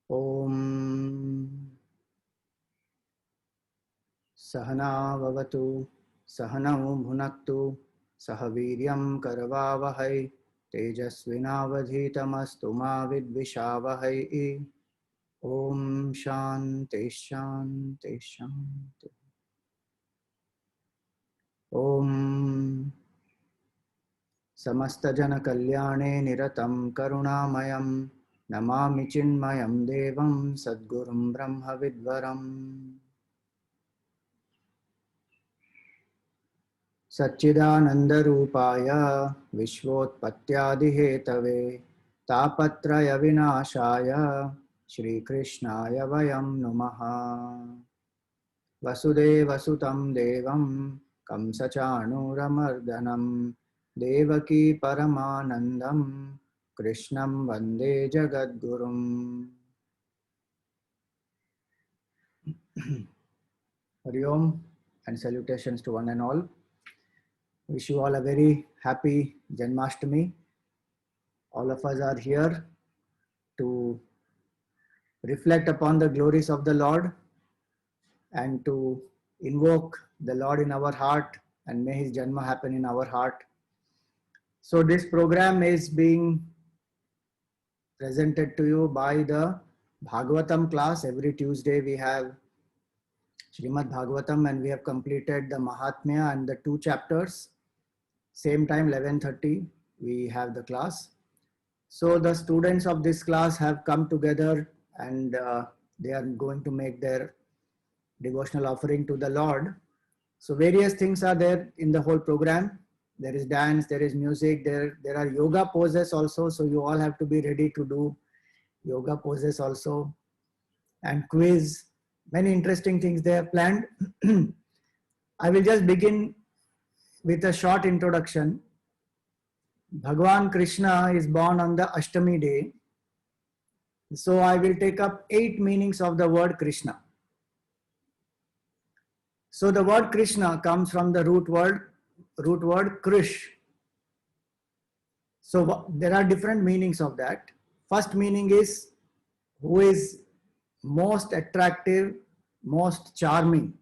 Om Sahana Vavatu Sahanau Bhunaktu Sahaviryam Karavavahai Tejasvinavadhitamastu ma vidvishavahai. Om Shanti Shanti Shanti. Om Samasta Jana Kalyane Niratam Karunamayam Namami Chinmayam Devam Sadgurum Brahma Vidvaram Satchidanandarupaya Vishvotpatyadihetave Tapatraya Vinashaya Shri Krishnaya Vayam Numaha Vasudeva Sutam Devam Kamsachanuramardanam Devaki Paramanandam Krishnam Vande Jagadgurum. Hari Om and salutations to one and all. Wish you all a very happy Janmashtami. All of us are here to reflect upon the glories of the Lord and to invoke the Lord in our heart, and may His Janma happen in our heart. So this program is being presented to you by the Bhagavatam class. Every Tuesday we have Srimad Bhagavatam, and we have completed the Mahatmya and the 2 chapters. Same time, 11:30, we have the class. So the students of this class have come together, and they are going to make their devotional offering to the Lord. So various things are there in the whole program. There is dance, there is music, there are yoga poses also. So you all have to be ready to do yoga poses also, and quiz. Many interesting things they have planned. I will just begin with a short introduction. Bhagwan Krishna is born on the Ashtami day. So I will take up 8 meanings of the word Krishna. So the word Krishna comes from the root word Krish. So there are different meanings of that. First meaning is who is most attractive, most charming.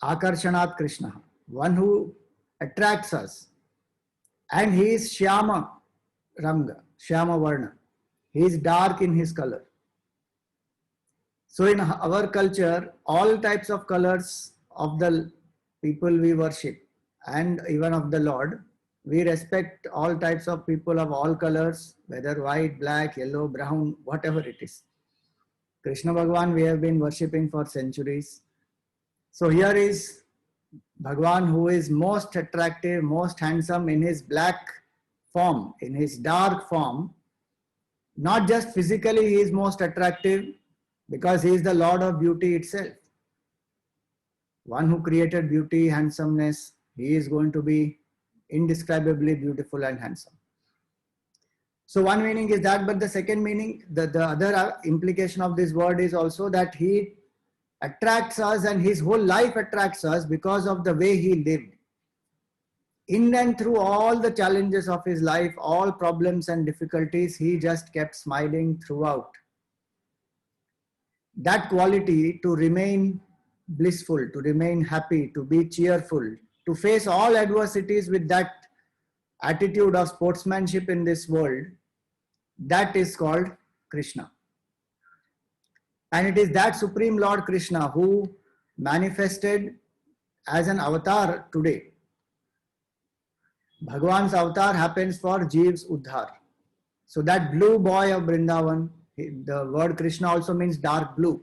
Akarshanat Krishna, one who attracts us. And he is Shyama Ranga, Shyama Varna. He is dark in his color. So in our culture, all types of colors of the people we worship and even of the Lord, we respect all types of people of all colors, whether white, black, yellow, brown, whatever it is. Krishna Bhagwan we have been worshipping for centuries. So here is Bhagwan who is most attractive, most handsome in his black form, in his dark form. Not just physically he is most attractive, because he is the Lord of beauty itself. One who created beauty, handsomeness, he is going to be indescribably beautiful and handsome. So one meaning is that, but the second meaning, the other implication of this word is also that he attracts us, and his whole life attracts us because of the way he lived. In and through all the challenges of his life, all problems and difficulties, he just kept smiling throughout. That quality to remain blissful, to remain happy, to be cheerful, to face all adversities with that attitude of sportsmanship in this world, that is called Krishna. And it is that Supreme Lord Krishna who manifested as an avatar today. Bhagwan's avatar happens for Jeev's Uddhar. So that blue boy of Vrindavan, the word Krishna also means dark blue.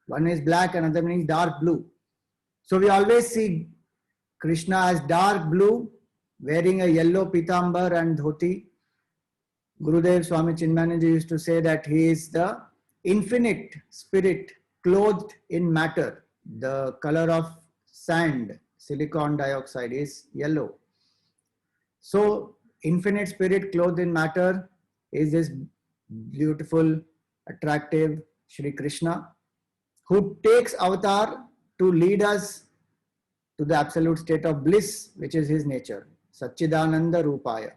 One is black, another means dark blue. So we always see Krishna as dark blue, wearing a yellow pitambar and dhoti. Gurudev Swami Chinmayananda used to say that he is the infinite spirit clothed in matter. The color of sand, silicon dioxide, is yellow. So infinite spirit clothed in matter is this beautiful, attractive Shri Krishna, who takes avatar to lead us to the absolute state of bliss, which is his nature, Satchidananda Rupaya.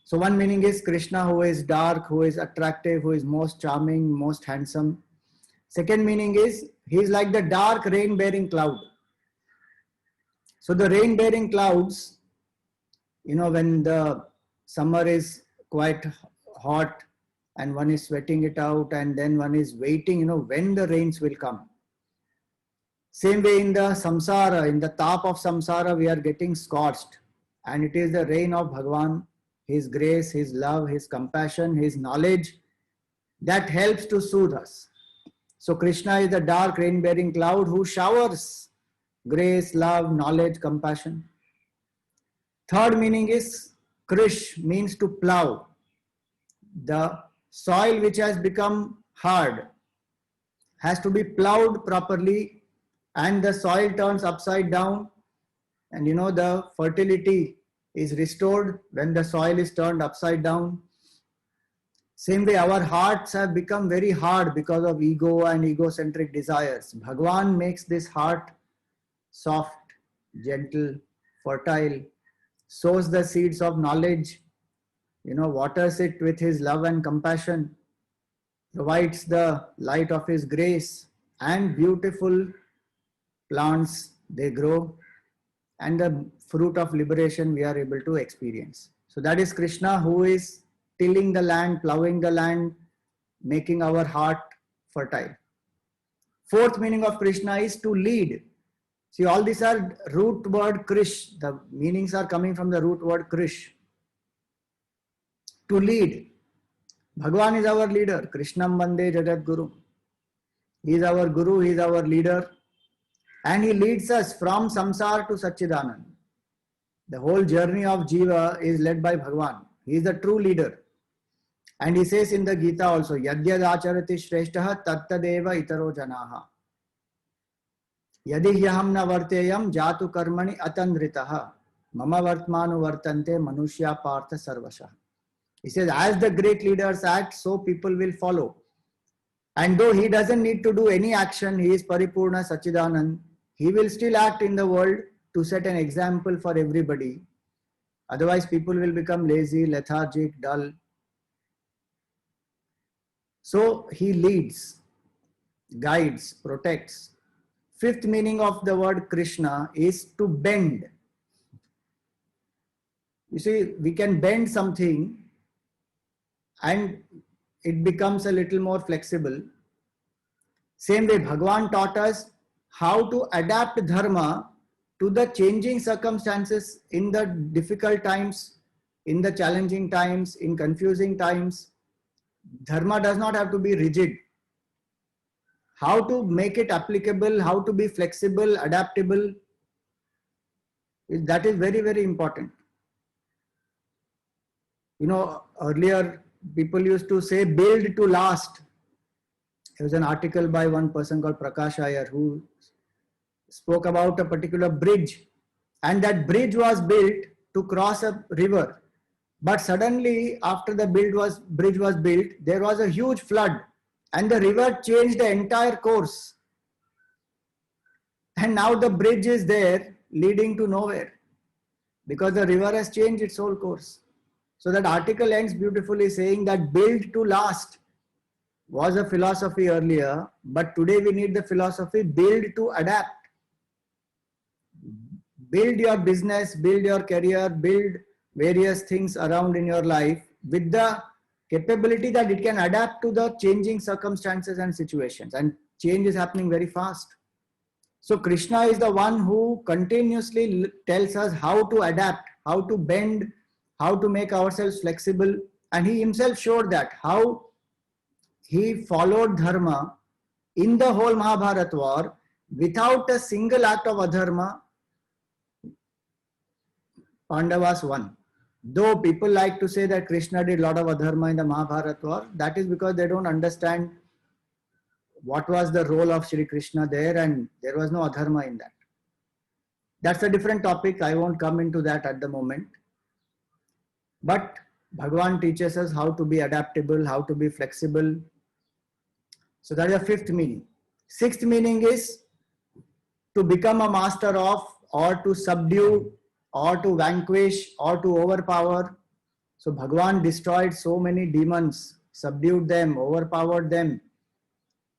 So one meaning is Krishna, who is dark, who is attractive, who is most charming, most handsome. Second meaning is he is like the dark rain-bearing cloud. So the rain-bearing clouds, when the summer is quite hot and one is sweating it out and then one is waiting, when the rains will come. Same way in the samsara, in the top of samsara, we are getting scorched. And it is the rain of Bhagavan, His grace, His love, His compassion, His knowledge that helps to soothe us. So Krishna is the dark rain-bearing cloud who showers grace, love, knowledge, compassion. Third meaning is Krish, means to plow. The soil which has become hard has to be plowed properly and the soil turns upside down, and the fertility is restored when the soil is turned upside down. Same way our hearts have become very hard because of ego and egocentric desires. Bhagavan makes this heart soft, gentle, fertile, sows the seeds of knowledge, waters it with his love and compassion, provides the light of his grace, and beautiful plants, they grow, and the fruit of liberation we are able to experience. So that is Krishna, who is tilling the land, plowing the land, making our heart fertile. Fourth meaning of Krishna is to lead. See, all these are root word Krish. The meanings are coming from the root word Krish. To lead. Bhagavan is our leader. Krishnam Bande Jagat Guru. He is our Guru, he is our leader. And he leads us from samsara to Satchidanand. The whole journey of Jiva is led by Bhagavan. He is the true leader. And he says in the Gita also, Yadyad acharati shreshtaha tattadeva itaro janaha. Yadi hyaham na varteyam jatu karmani atandritaha. Mama vartmanu vartante manushya partha sarvasha. He says, as the great leaders act, so people will follow. And though he doesn't need to do any action, he is Paripurna Satchidanand, he will still act in the world to set an example for everybody. Otherwise, people will become lazy, lethargic, dull. So he leads, guides, protects. Fifth meaning of the word Krishna is to bend. You see, we can bend something and it becomes a little more flexible. Same way, Bhagavan taught us how to adapt dharma to the changing circumstances in the difficult times, in the challenging times, in confusing times. Dharma does not have to be rigid. How to make it applicable, how to be flexible, adaptable, that is very, very important. Earlier people used to say build to last. There was an article by one person called Prakash Iyer who spoke about a particular bridge, and that bridge was built to cross a river. But suddenly, after the bridge was built, there was a huge flood and the river changed the entire course. And now the bridge is there leading to nowhere because the river has changed its whole course. So that article ends beautifully saying that build to last was a philosophy earlier, but today we need the philosophy build to adapt. Build your business, build your career, build various things around in your life with the capability that it can adapt to the changing circumstances and situations, and change is happening very fast. So Krishna is the one who continuously tells us how to adapt, how to bend, how to make ourselves flexible, and he himself showed that, how he followed dharma in the whole Mahabharata war without a single act of adharma. Pandavas won. Though people like to say that Krishna did a lot of adharma in the Mahabharata war, that is because they don't understand what was the role of Shri Krishna there, and there was no adharma in that. That's a different topic. I won't come into that at the moment. But Bhagavan teaches us how to be adaptable, how to be flexible. So that is the fifth meaning. Sixth meaning is to become a master of, or to subdue, or to vanquish, or to overpower. So Bhagavan destroyed so many demons, subdued them, overpowered them.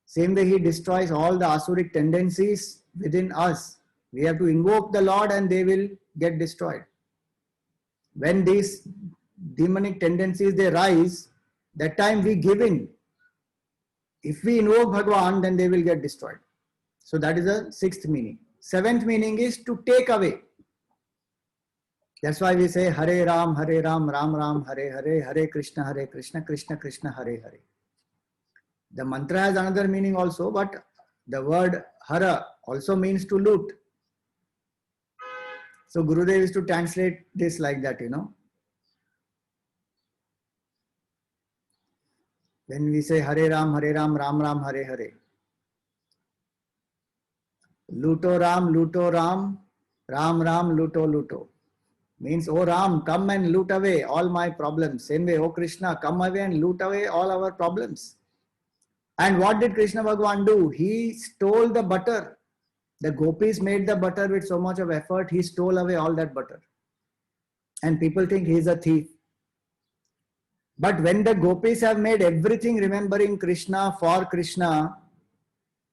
Same way he destroys all the asuric tendencies within us. We have to invoke the Lord and they will get destroyed. When these demonic tendencies they rise, that time we give in. If we invoke Bhagavan, then they will get destroyed. So that is the sixth meaning. Seventh meaning is to take away. That's why we say Hare Ram, Ram Ram, Hare Hare, Hare Krishna, Krishna Krishna, Hare Hare. The mantra has another meaning also, but the word Hara also means to loot. So Gurudev is to translate this like that, When we say Hare Ram, Ram Ram, Hare Hare. Luto Ram, Ram Ram, Luto. Means, oh Ram, come and loot away all my problems. Same way, oh Krishna, come away and loot away all our problems. And what did Krishna Bhagavan do? He stole the butter. The gopis made the butter with so much of effort, he stole away all that butter. And people think he is a thief. But when the gopis have made everything remembering Krishna for Krishna,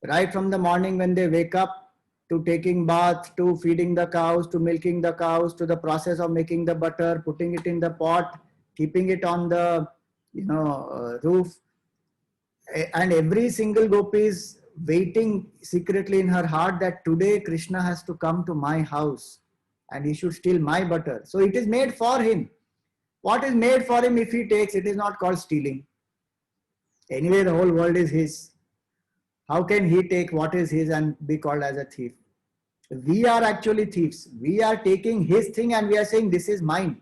right from the morning when they wake up, to taking bath, to feeding the cows, to milking the cows, to the process of making the butter, putting it in the pot, keeping it on the roof, and every single gopi is waiting secretly in her heart that today Krishna has to come to my house and he should steal my butter. So it is made for him. What is made for him, if he takes, it is not called stealing. Anyway, the whole world is his. How can he take what is his and be called as a thief? We are actually thieves. We are taking his thing and we are saying this is mine.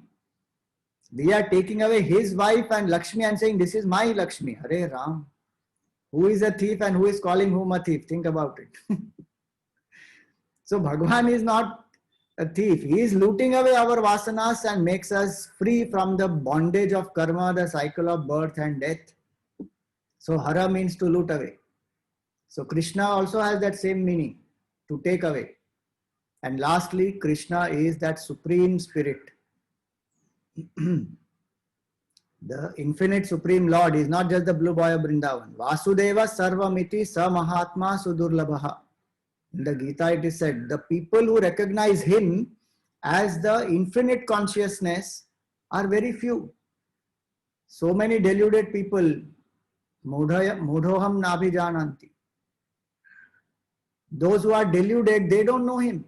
We are taking away his wife and Lakshmi and saying this is my Lakshmi. Hare Ram. Who is a thief and who is calling whom a thief? Think about it. So Bhagavan is not a thief. He is looting away our vasanas and makes us free from the bondage of karma, the cycle of birth and death. So Hara means to loot away. So Krishna also has that same meaning, to take away. And lastly, Krishna is that supreme spirit. The infinite supreme Lord is not just the blue boy of Vrindavan. Vasudeva sarvamiti sa mahatma sudurlabha. In the Gita it is said, the people who recognize him as the infinite consciousness are very few. So many deluded people, mudhoham nabhijananti. Those who are deluded, they don't know him.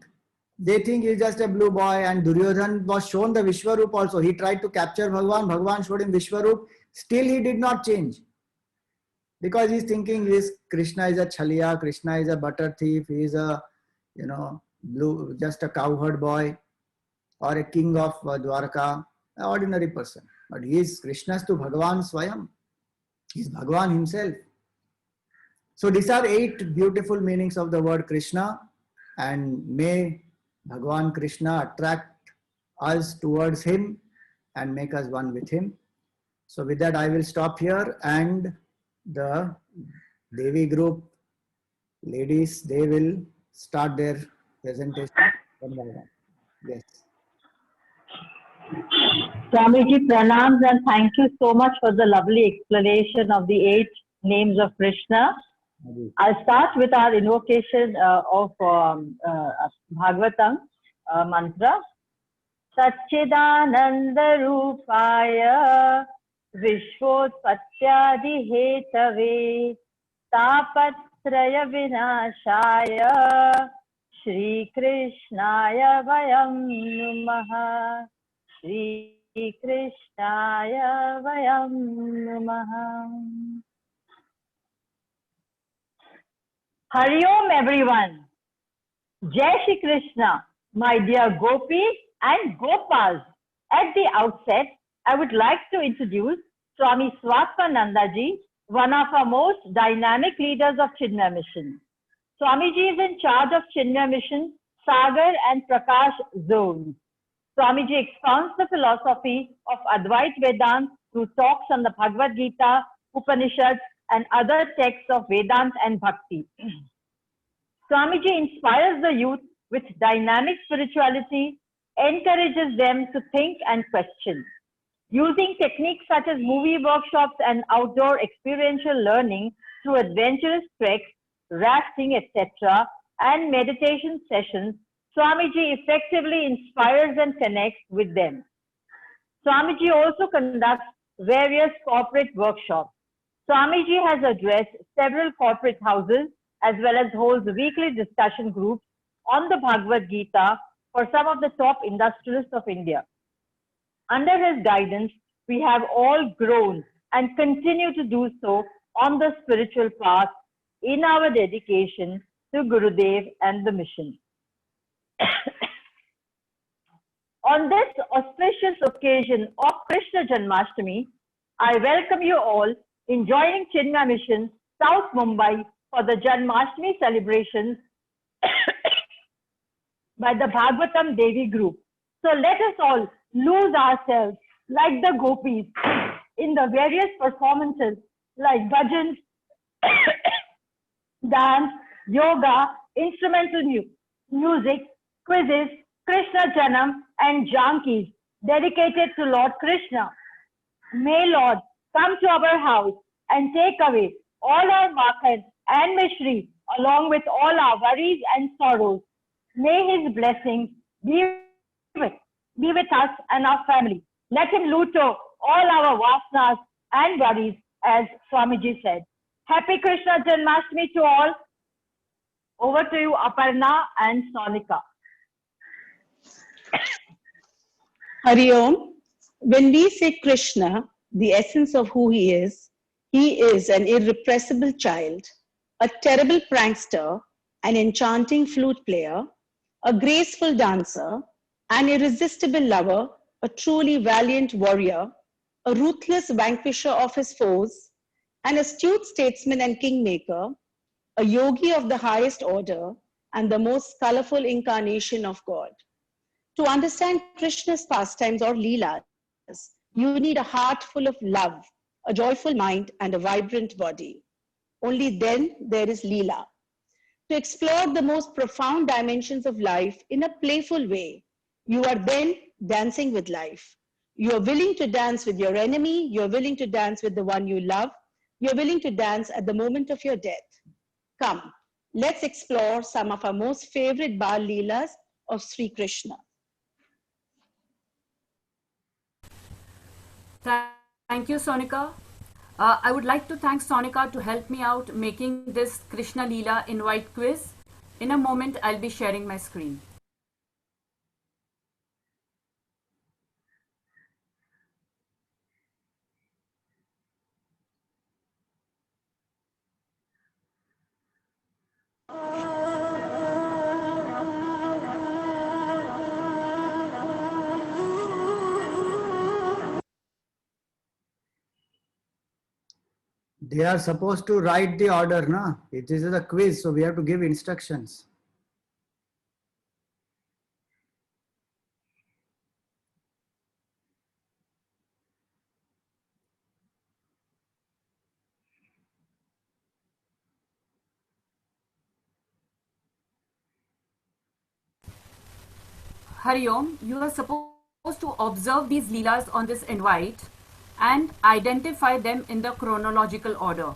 They think he is just a blue boy, and Duryodhan was shown the Vishwarup also. He tried to capture Bhagavan. Bhagavan showed him Vishwarup. Still he did not change. Because he is thinking Krishna is a chaliya, Krishna is a butter thief, he is a, just a cowherd boy or a king of Dwarka, an ordinary person. But he is Krishna's to Bhagavan Swayam. He is Bhagavan himself. So these are 8 beautiful meanings of the word Krishna, and may Bhagavan Krishna attract us towards him and make us one with him. So with that I will stop here, and the Devi group ladies, they will start their presentation. Yes. Swamiji, pranams, and thank you so much for the lovely explanation of the 8 names of Krishna. I'll start with our invocation of Bhagavatam mantra. Satchidananda Rupaya Vishvotpatyadi Hetave Tapatraya Vinashaya Shri Krishnaya Vayam Namaha. Shri Krishnaya Vayam Namaha. Hari Om everyone. Jai Shri Krishna, my dear Gopis and Gopals. At the outset, I would like to introduce Swami Swatmanandaji, one of our most dynamic leaders of Chinmaya Mission. Swamiji is in charge of Chinmaya Mission, Sagar and Prakash zones. Swamiji expounds the philosophy of Advait Vedanta through talks on the Bhagavad Gita, Upanishads, and other texts of Vedanta and Bhakti. Swamiji inspires the youth with dynamic spirituality, encourages them to think and question. using techniques such as movie workshops and outdoor experiential learning through adventurous treks, rafting, etc., and meditation sessions. Swamiji effectively inspires and connects with them. Swamiji also conducts various corporate workshops. Swamiji has addressed several corporate houses as well as holds weekly discussion groups on the Bhagavad Gita for some of the top industrialists of India. Under his guidance, we have all grown and continue to do so on the spiritual path in our dedication to Gurudev and the mission. On this auspicious occasion of Krishna Janmashtami, I welcome you all in joining Chinmaya Mission, South Mumbai for the Janmashtami celebrations by the Bhagavatam Devi group. So let us all lose ourselves like the gopis in the various performances like bhajans, dance, yoga, instrumental music, quizzes, Krishna Janam and Jankis dedicated to Lord Krishna. May Lord come to our house and take away all our makhan and mishri along with all our worries and sorrows. May his blessings be with us and our family. Let him luto all our vasanas and worries, as Swamiji said. Happy Krishna Janmashtami to all. Over to you, Aparna and Sonika. Hari Om. When we say Krishna, the essence of who he is an irrepressible child, a terrible prankster, an enchanting flute player, a graceful dancer, an irresistible lover, a truly valiant warrior, a ruthless vanquisher of his foes, an astute statesman and kingmaker, a yogi of the highest order, and the most colorful incarnation of God. To understand Krishna's pastimes or Leelas, you need a heart full of love, a joyful mind, and a vibrant body. Only then there is Leela. To explore the most profound dimensions of life in a playful way, you are then dancing with life. You are willing to dance with your enemy, you are willing to dance with the one you love, you are willing to dance at the moment of your death. Come, let's explore some of our most favorite Bal Leelas of Sri Krishna. Thank you, Sonika. I would like to thank Sonika to help me out making this Krishna Leela invite quiz. In a moment, I'll be sharing my screen. They are supposed to write the order, na? It is a quiz, so we have to give instructions. Hari Om, you are supposed to observe these Leelas on this invite and identify them in the chronological order.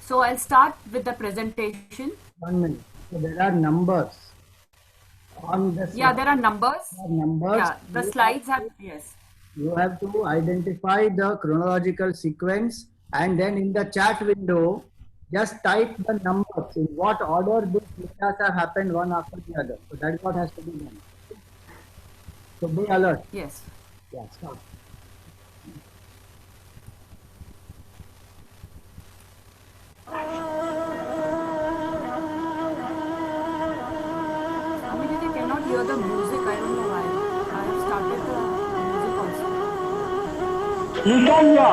So I'll start with the presentation. 1 minute. So there are numbers on the slide. Yeah, there are numbers. Yeah, the slides have, yes. You have to identify the chronological sequence, and then in the chat window, just type the numbers in what order these leelas have happened one after the other. So that's what has to be done. So be alert. Yes. Yeah, start. They cannot hear the music. I don't know why. I have started the music also. Nitanya.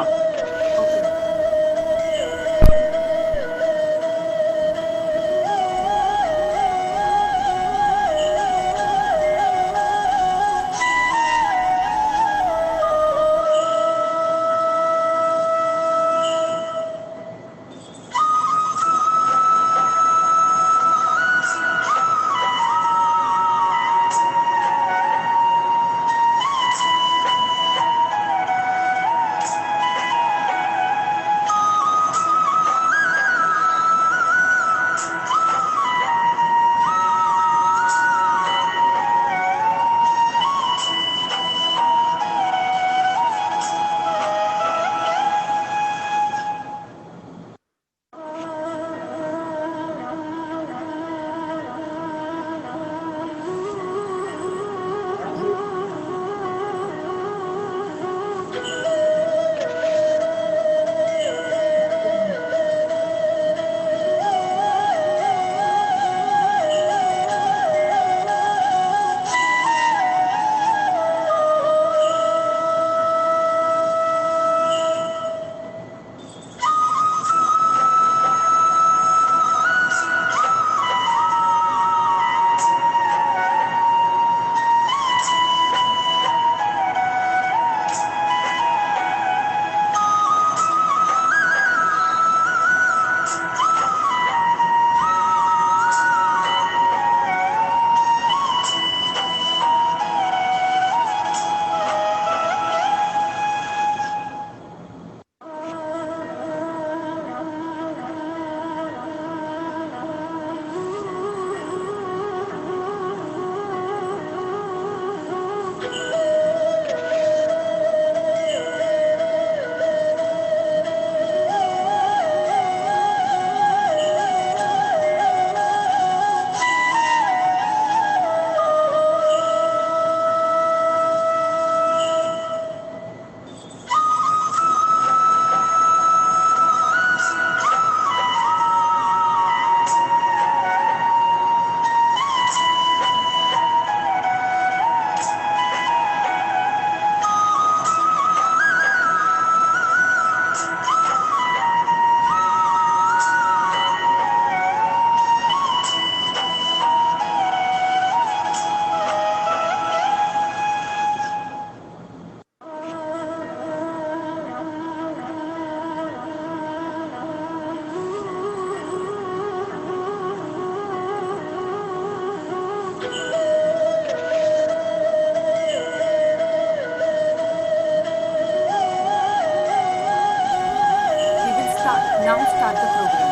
now start the program.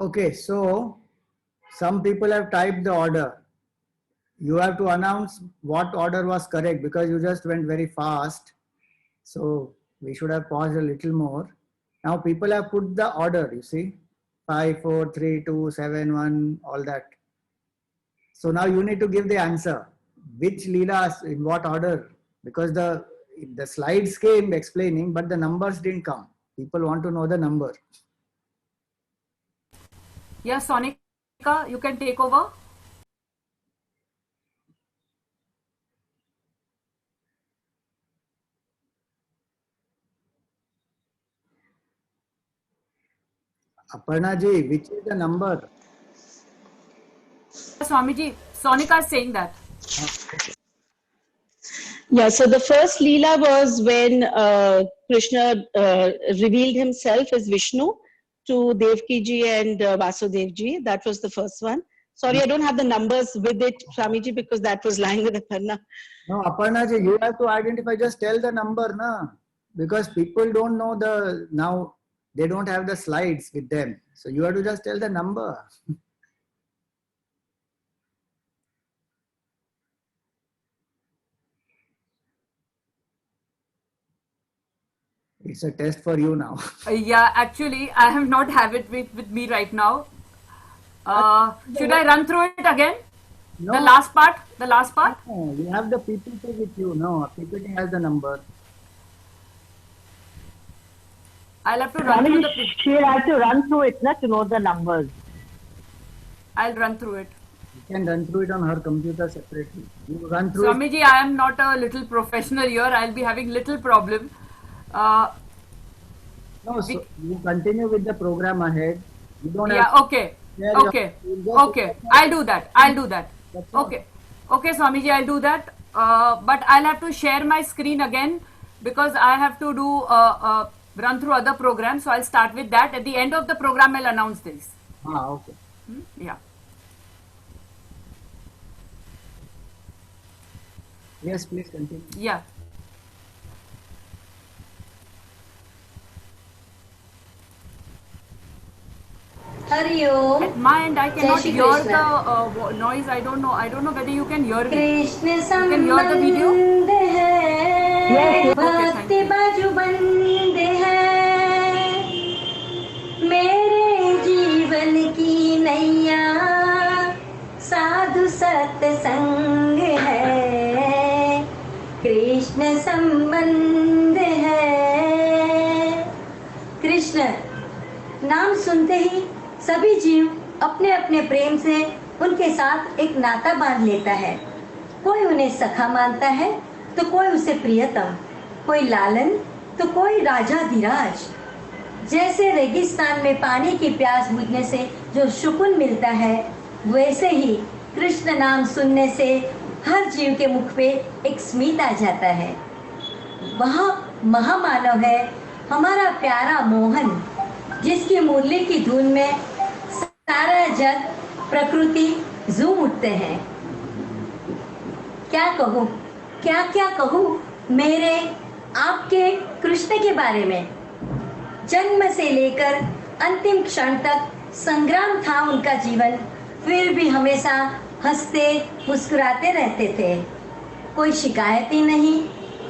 Okay, so some people have typed the order. You have to announce what order was correct because you just went very fast. So we should have paused a little more. Now people have put the order, you see, 5, 4, 3, 2, 7, 1, all that. So now you need to give the answer. Which Leelas, in what order? Because the slides came explaining, but the numbers didn't come. People want to know the number. Yeah, Sonika, you can take over. Aparna ji, which is the number? Swamiji, Sonika is saying that. Yeah, so the first Leela was when Krishna revealed himself as Vishnu to Devki ji and Vasudev ji. That was the first one. Sorry, I don't have the numbers with it, Swamiji, because that was lying with Aparna. No, Aparna ji, you have to identify, just tell the number, na? Because people don't know now they don't have the slides with them. So you have to just tell the number. It's a test for you now. Yeah, actually, I have not have it with me right now. Should I run through it again? No, The last part? The last part? no, you have the PPT with you. No, PPT has the number. I'll have to run through Swamiji, the. she has to run through it na, to know the numbers. I'll run through it. You can run through it on her computer separately. You run through it. Swamiji, I am not a little professional here. I'll be having little problem. No, so you continue with the program ahead. You don't Yeah, have okay. share your- Okay. you just- Okay. I'll do that. I'll do that. That's all. Okay. Okay, Swamiji, I'll do that. But I'll have to share my screen again because I have to do run through other programs. So I'll start with that. At the end of the program, I'll announce this. Okay. Yeah. Yes, please continue. Yeah. Hari Om. At my end, I cannot Shri hear Krishna. the noise. I don't know. I don't know whether you can hear it. Krishna can hear the video? संबंध है Yes. Okay, भक्ति thank you. बाजूबंद है मेरे जीवन की नैया साधु सत्संग है कृष्ण संबंध है कृष्ण नाम सुनते ही सभी जीव अपने अपने प्रेम से उनके साथ एक नाता बांध लेता है कोई उन्हें सखा मानता है तो कोई उसे प्रियतम कोई लालन तो कोई राजा धीराज जैसे रेगिस्तान में पानी की प्यास बुझने से जो सुकून मिलता है वैसे ही कृष्ण नाम सुनने से हर जीव के मुख पे एक स्मित आ जाता है वह महामानव है हमारा प्यारा मोहन जिसकी मुरली की धुन में सारा जग प्रकृति झूम उठते हैं क्या कहूँ क्या कहूँ मेरे आपके कृष्ण के बारे में जन्म से लेकर अंतिम क्षण तक संग्राम था उनका जीवन फिर भी हमेशा हंसते मुस्कुराते रहते थे कोई शिकायत ही नहीं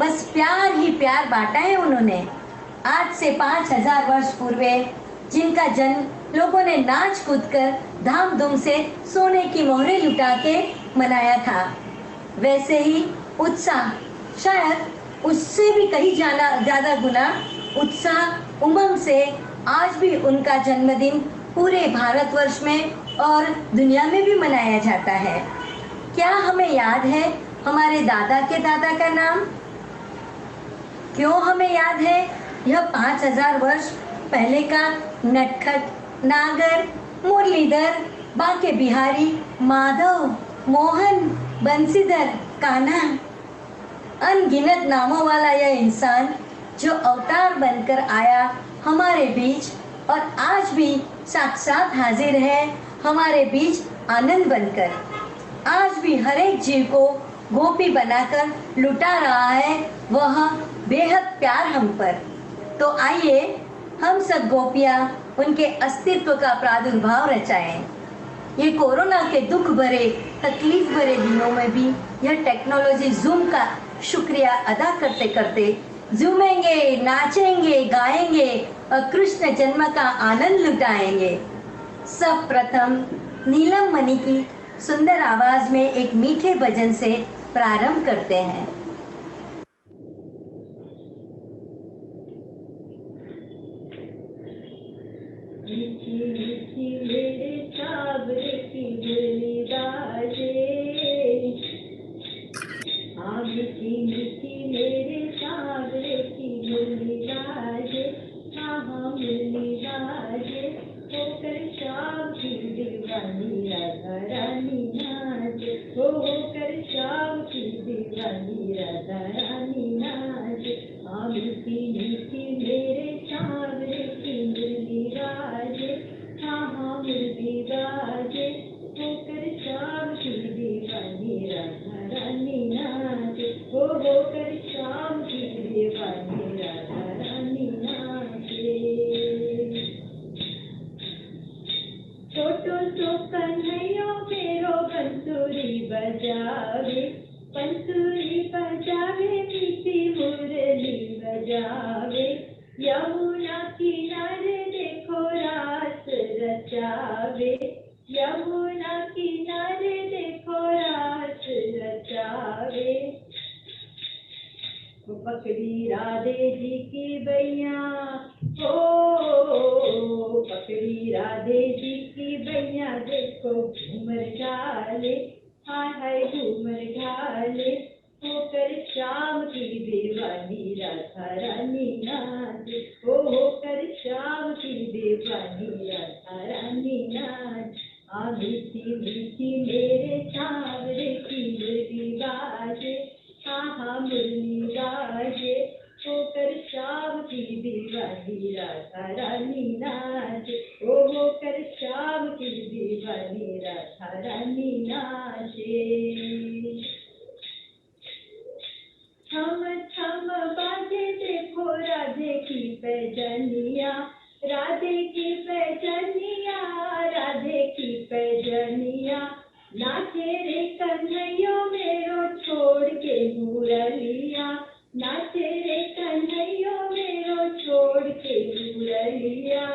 बस प्यार ही प्यार बांटा है उन्होंने आज से 5000 वर्ष पूर्व जिनका जन्म लोगों ने नाच कूद कर धामधूम से सोने की मोहरें लुटा के मनाया था वैसे ही उत्साह शायद उससे भी कहीं ज्यादा गुना उत्साह उमंग से आज भी उनका जन्मदिन पूरे भारतवर्ष में और दुनिया में भी मनाया जाता है क्या हमें याद है हमारे दादा के दादा का नाम क्यों हमें याद है यह 5000 वर्ष पहले का नटखट नागर मुरलीधर बांके बिहारी माधव मोहन बंसीधर कान्हा अनगिनत नामों वाला यह इंसान जो अवतार बनकर आया हमारे बीच और आज भी साक्षात हाजिर है हमारे बीच आनंद बनकर आज भी हर एक जीव को गोपी बनाकर लुटा रहा है वह बेहद प्यार हम पर। तो आइए हम सब गोपियां उनके अस्तित्व का प्रादुर्भाव रचाएं। ये कोरोना के दुख भरे तकलीफ भरे दिनों में भी यह टेक्नोलॉजी जूम का शुक्रिया अदा करते करते झूमेंगे, नाचेंगे, गाएंगे और कृष्ण जन्म का आनंद लुटाएंगे। सब प्रथम नीलम मणि की सुंदर आवाज में एक मीठे भजन से प्रारंभ करते हैं। मीठी मीठी मेरे सावरे की बोली बाजे, हाँ मीठी मीठी मेरे सावरे की बोली बाजे, हाँ हाँ बोली बाजे, होकर शाम की दीवानी राधा रानी नाचे, होकर शाम की दीवानी राधा रानी नाचे, हाँ मीठी मीठी मेरे सावरे की मुरली बाजे, हाँ हाँ मुरली बाजे, होकर शाम की दीवानी राधा रानी नाचे, होकर शाम की दीवानी राधा रानी नाचे। छोटो सो कन्हैया मेरो बंसुरी बजावे, बंसुरी बजावे मीठी मुरली बजावे, यमुना किनारे देखो रास रचावे, यमुना किनारे देखो रास रचावे। पकड़ी राधे जी की बैया, ओ पकड़ी राधे जी की बैया, देखो घूमर ढाले, हाय हाय घूमर ढाले, होकर शाम की दीवानी राधा रानी नाच, होकर शाम की दीवानी राधा रानी नाच। आ मीठी मीठी मेरे सावरे की मुरली बाजे, हाँ हाँ मुरली बाजे, होकर शाम की दीवानी राधा रानी नाच, होकर शाम की दीवानी राधा रानी नाचे। थम थम बाजे देखो राधे की पैजनिया, राधे की पैजनिया, राधे की पैजनिया, नाचे रे कन्हैया मेरो छोड़ के मुरलिया, नाचे रे कन्हैया मेरो छोड़ के मुरलिया।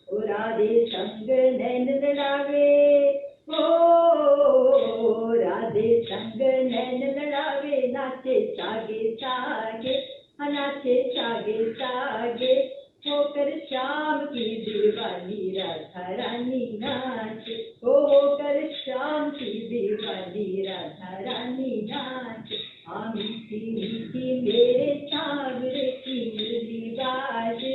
ओ राधे संग नैन लड़ावे, ओ राधे संग नैन लड़ावे, नाचे सागे सागे, नाचे सागे सागे, होकर शाम की दीवानी राधा रानी नाच, होकर शाम की दीवानी राधा रानी नाच। हाँ मीठी मीठी मेरे सावरे की मुरली बाजे,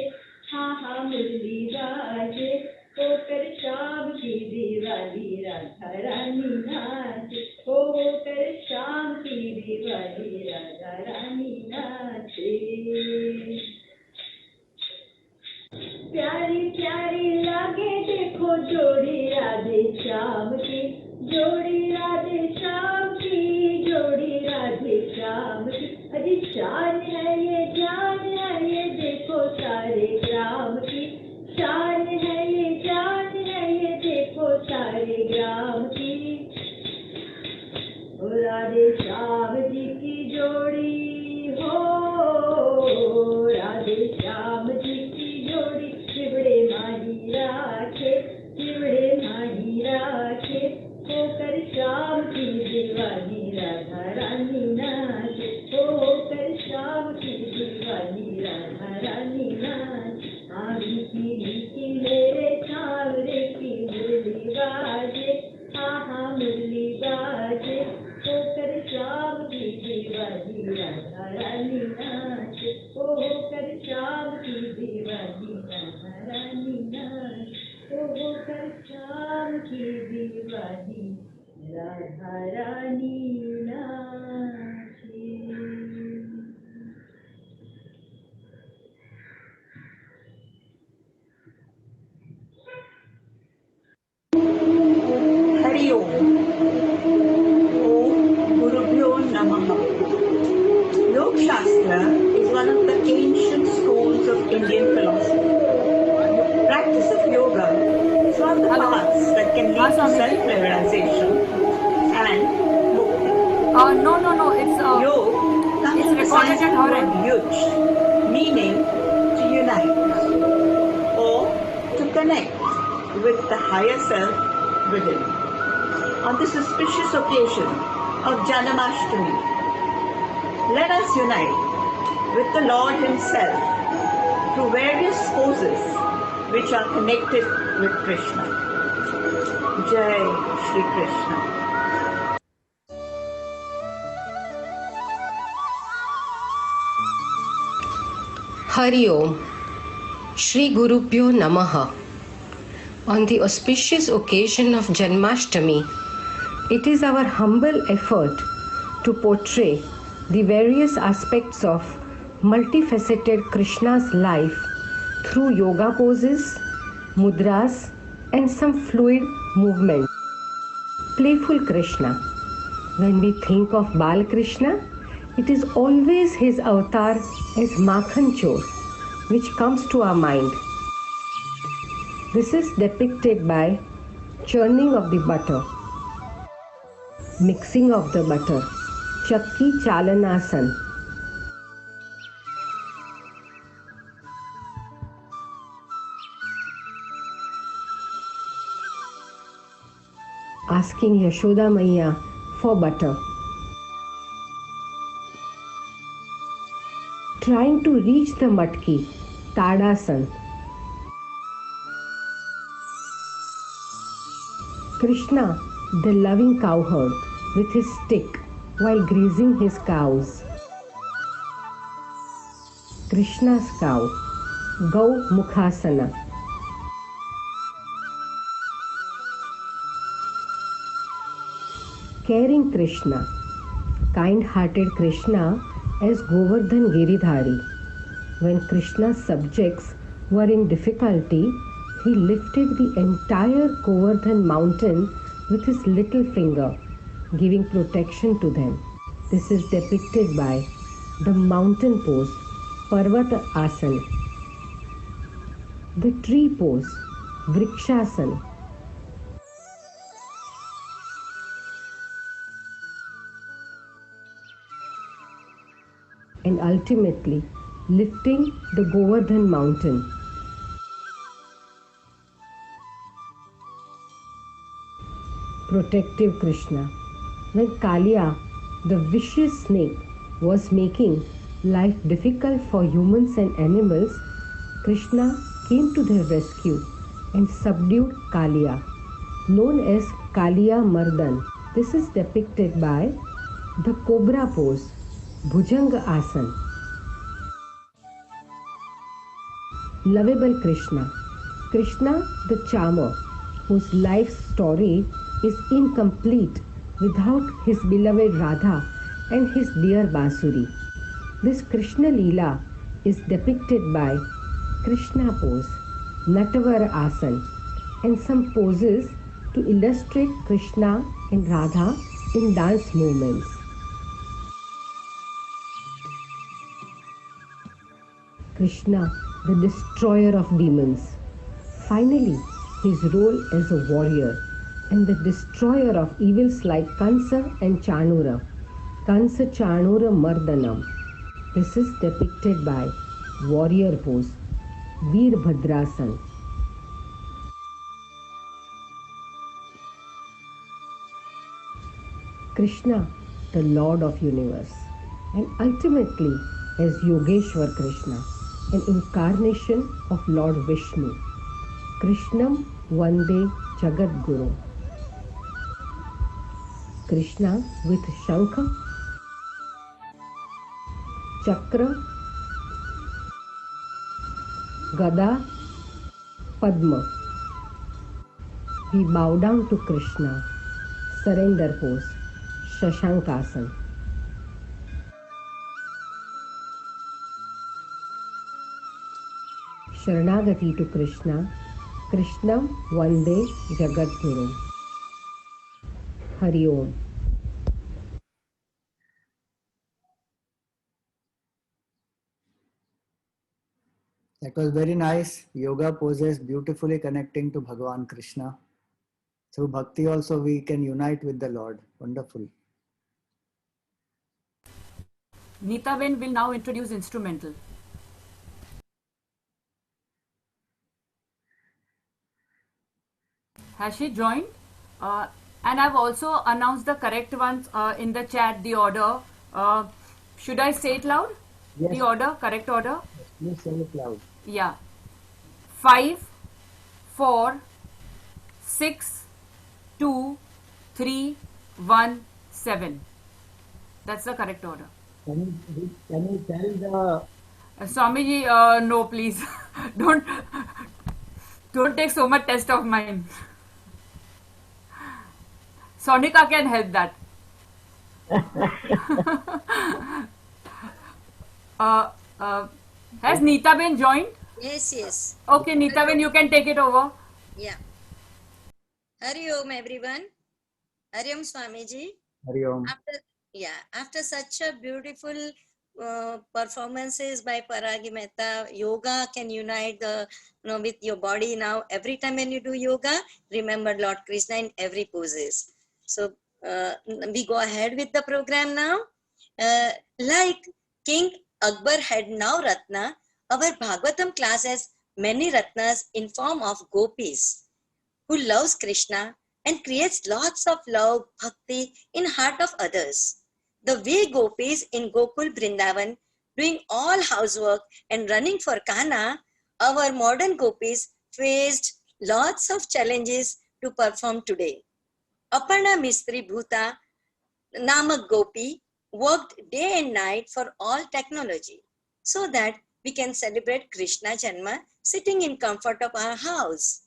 हाँ हाँ मुरली बाजे, होकर शाम की दीवानी राधा रानी नाच, होकर शाम की दीवानी राधा रानी नाचे। प्यारी प्यारी लागे देखो जोड़ी राधे श्याम की, जोड़ी राधे श्याम की, जोड़ी राधे श्याम की, अजी शान है ये जान है ये देखो सारे ग्राम की, शान है ये जान है ये देखो सारे ग्राम की। ओ राधे श्याम जी की जोड़ी हो, राधे श्याम जी की जोड़ी, चिवड़े माही राखे, चिवड़े माही राखे, होकर शाम की दीवानी राधा रानी नाच, होकर शाम की दीवानी राधा रानी नाच। हाँ मीठी मीठी मेरे सावरे की मुरली बाजे, हाँ हाँ मुरली बाजे, होकर शाम की दीवानी राधा रानी नाच, होकर शाम की दीवानी राधा रानी नाच, होकर शाम की दीवानी राधा रानी नाचे। Hariom. Shastra is one of the ancient schools of Indian philosophy. Practice of yoga is one of the Hello. paths that can lead to Swamiji. self-realization and mukti. No. It's Yog comes it's from the recorded at Sanskrit her word end. yuj, meaning to unite or to connect with the higher self within. On this auspicious occasion of Janmashtami, let us unite with the Lord Himself through various poses which are connected with Krishna. Jai Shri Krishna. Hari Om. Shri Gurubhyo Namaha. On the auspicious occasion of Janmashtami, it is our humble effort to portray the various aspects of multifaceted Krishna's life through yoga poses, mudras, and some fluid movement. Playful Krishna. When we think of Bal Krishna, it is always his avatar as Makhan Chor, which comes to our mind. This is depicted by churning of the butter, mixing of the butter, Chakki Chalanasan, asking Yashoda Maiya for butter, trying to reach the matki, Tadasan. Krishna, the loving cowherd, with his stick while grazing his cows. Krishna's cow, Gau Mukhasana. Caring Krishna, kind-hearted Krishna as Govardhan Giridhari. When Krishna's subjects were in difficulty, he lifted the entire Govardhan mountain with his little finger, giving protection to them. This is depicted by the mountain pose, Parvata Asana, the tree pose, Vrikshasana, and ultimately lifting the Govardhan mountain. Protective Krishna. When Kaliya, the vicious snake, was making life difficult for humans and animals, Krishna came to their rescue and subdued Kaliya, known as Kaliya Mardan. This is depicted by the cobra pose, Bhujanga Asana. Lovable Krishna. Krishna, the charmer, whose life story is incomplete without his beloved Radha and his dear Basuri. This Krishna Leela is depicted by Krishna pose, Natavara Asana, and some poses to illustrate Krishna and Radha in dance movements. Krishna, the destroyer of demons. Finally, his role as a warrior and the destroyer of evils like Kansa and Chanura. Kansa Chanura Mardanam. This is depicted by warrior pose, Veerbhadrasana. Krishna, the Lord of Universe, and ultimately as Yogeshwar Krishna, an incarnation of Lord Vishnu. Krishnam Vande Jagat Guru. Krishna with Shankha, Chakra, Gada, Padma. We bow down to Krishna, surrender pose, Shashankasana. Sharanagati to Krishna, Krishnam Vande Jagat Guru. Hari Om. That was very nice. Yoga poses beautifully connecting to Bhagavan Krishna. Through bhakti also we can unite with the Lord. Wonderful. Neeta Ben will now introduce instrumental. Has she joined? And I've also announced the correct ones in the chat, the order. Should I say it loud? Yes. The order, correct order? Please say it loud. Yeah. 5, 4, 6, 2, 3, 1, 7. That's the correct order. Can you tell the Swamiji, no, please. don't take so much test of mine. Sonika can help that. Has Neeta Ben joined? Yes, yes. Okay, Neeta Ben, you can take it over. Yeah. Hari Om, everyone. Hari Om, Swamiji. Hari Om? After such a beautiful performances by Paragi Mehta, yoga can unite with your body now. Every time when you do yoga, remember Lord Krishna in every poses. So we go ahead with the program now. Like King Akbar had now Ratna, our Bhagavatam class has many Ratnas in form of gopis who loves Krishna and creates lots of love, bhakti in heart of others. The way gopis in Gokul Vrindavan doing all housework and running for Kana, our modern gopis faced lots of challenges to perform today. Aparna Mistri Bhuta Namak Gopi worked day and night for all technology so that we can celebrate Krishna Janma sitting in comfort of our house.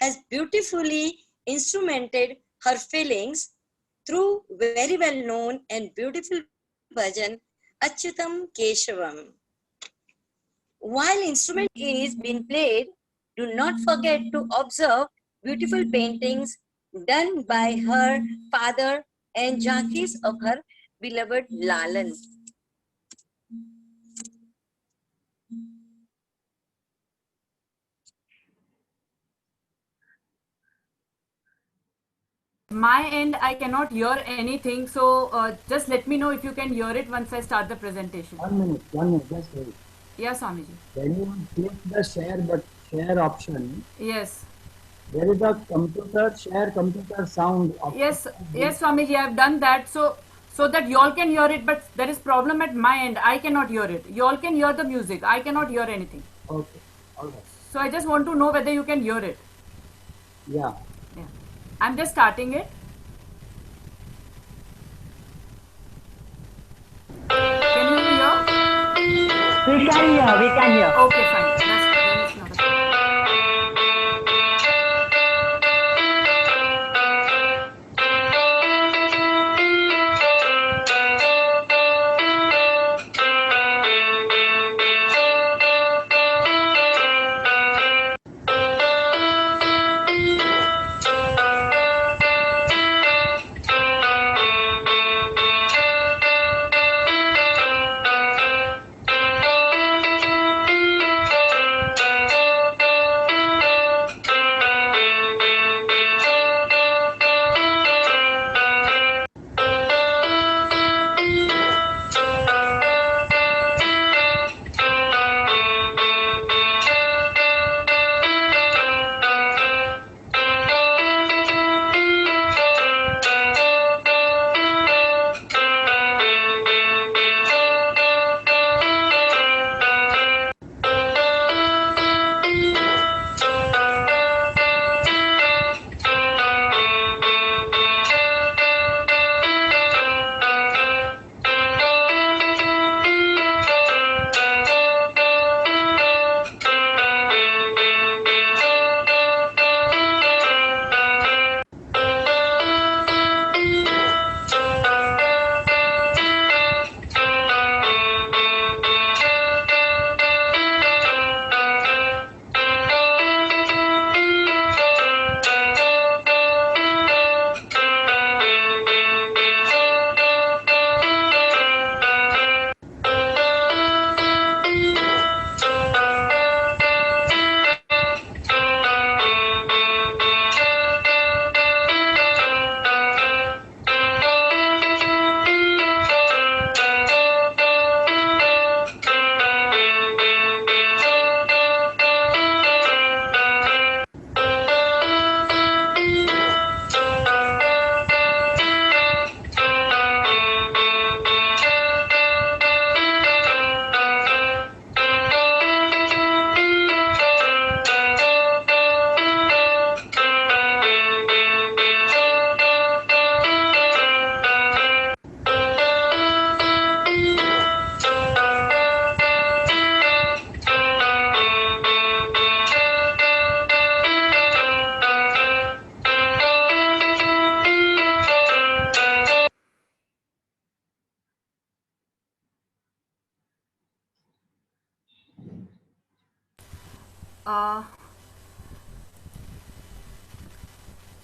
Has beautifully instrumented her feelings through very well known and beautiful bhajan Achyutam Keshavam. While instrument is being played, do not forget to observe beautiful paintings done by her father and jhankis of her beloved Lalan. My end, I cannot hear anything, so just let me know if you can hear it once I start the presentation. 1 minute, just wait. Yeah, Swamiji. When you click the share option, Yes. there is a share computer sound option. Yes, Swamiji, I have done that so that y'all can hear it, but there is problem at my end. I cannot hear it. Y'all can hear the music. I cannot hear anything. Okay, all right. So I just want to know whether you can hear it. Yeah. I'm just starting it. Can you hear? We can hear. Okay, fine. Then it's not a problem.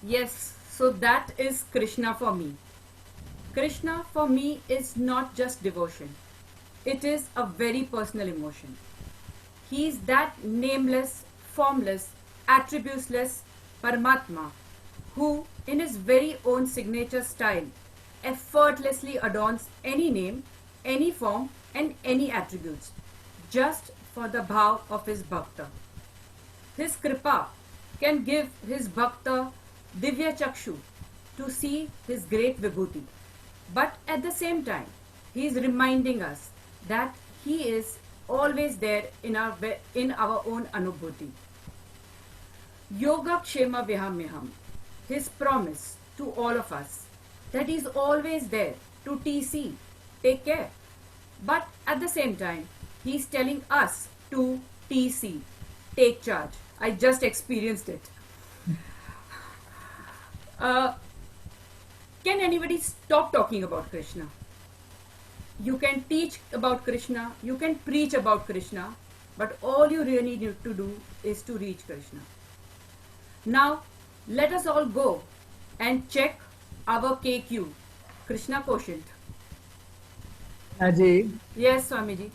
Yes, so that is Krishna for me. Krishna for me is not just devotion, it is a very personal emotion. He is that nameless, formless, attributeless Paramatma who, in his very own signature style, effortlessly adorns any name, any form, and any attributes, just for the bhav of his bhakta. His kripa can give his bhakta divya chakshu to see his great vibhuti. But at the same time, he is reminding us that he is always there in our own anubhuti. Yoga Kshema Vihamyaham, his promise to all of us that he is always there to TC, take care. But at the same time, he is telling us to TC, take charge. I just experienced it. Can anybody stop talking about Krishna? You can teach about Krishna, you can preach about Krishna, but all you really need to do is to reach Krishna. Now, let us all go and check our KQ, Krishna quotient. Aji, Yes, Swamiji.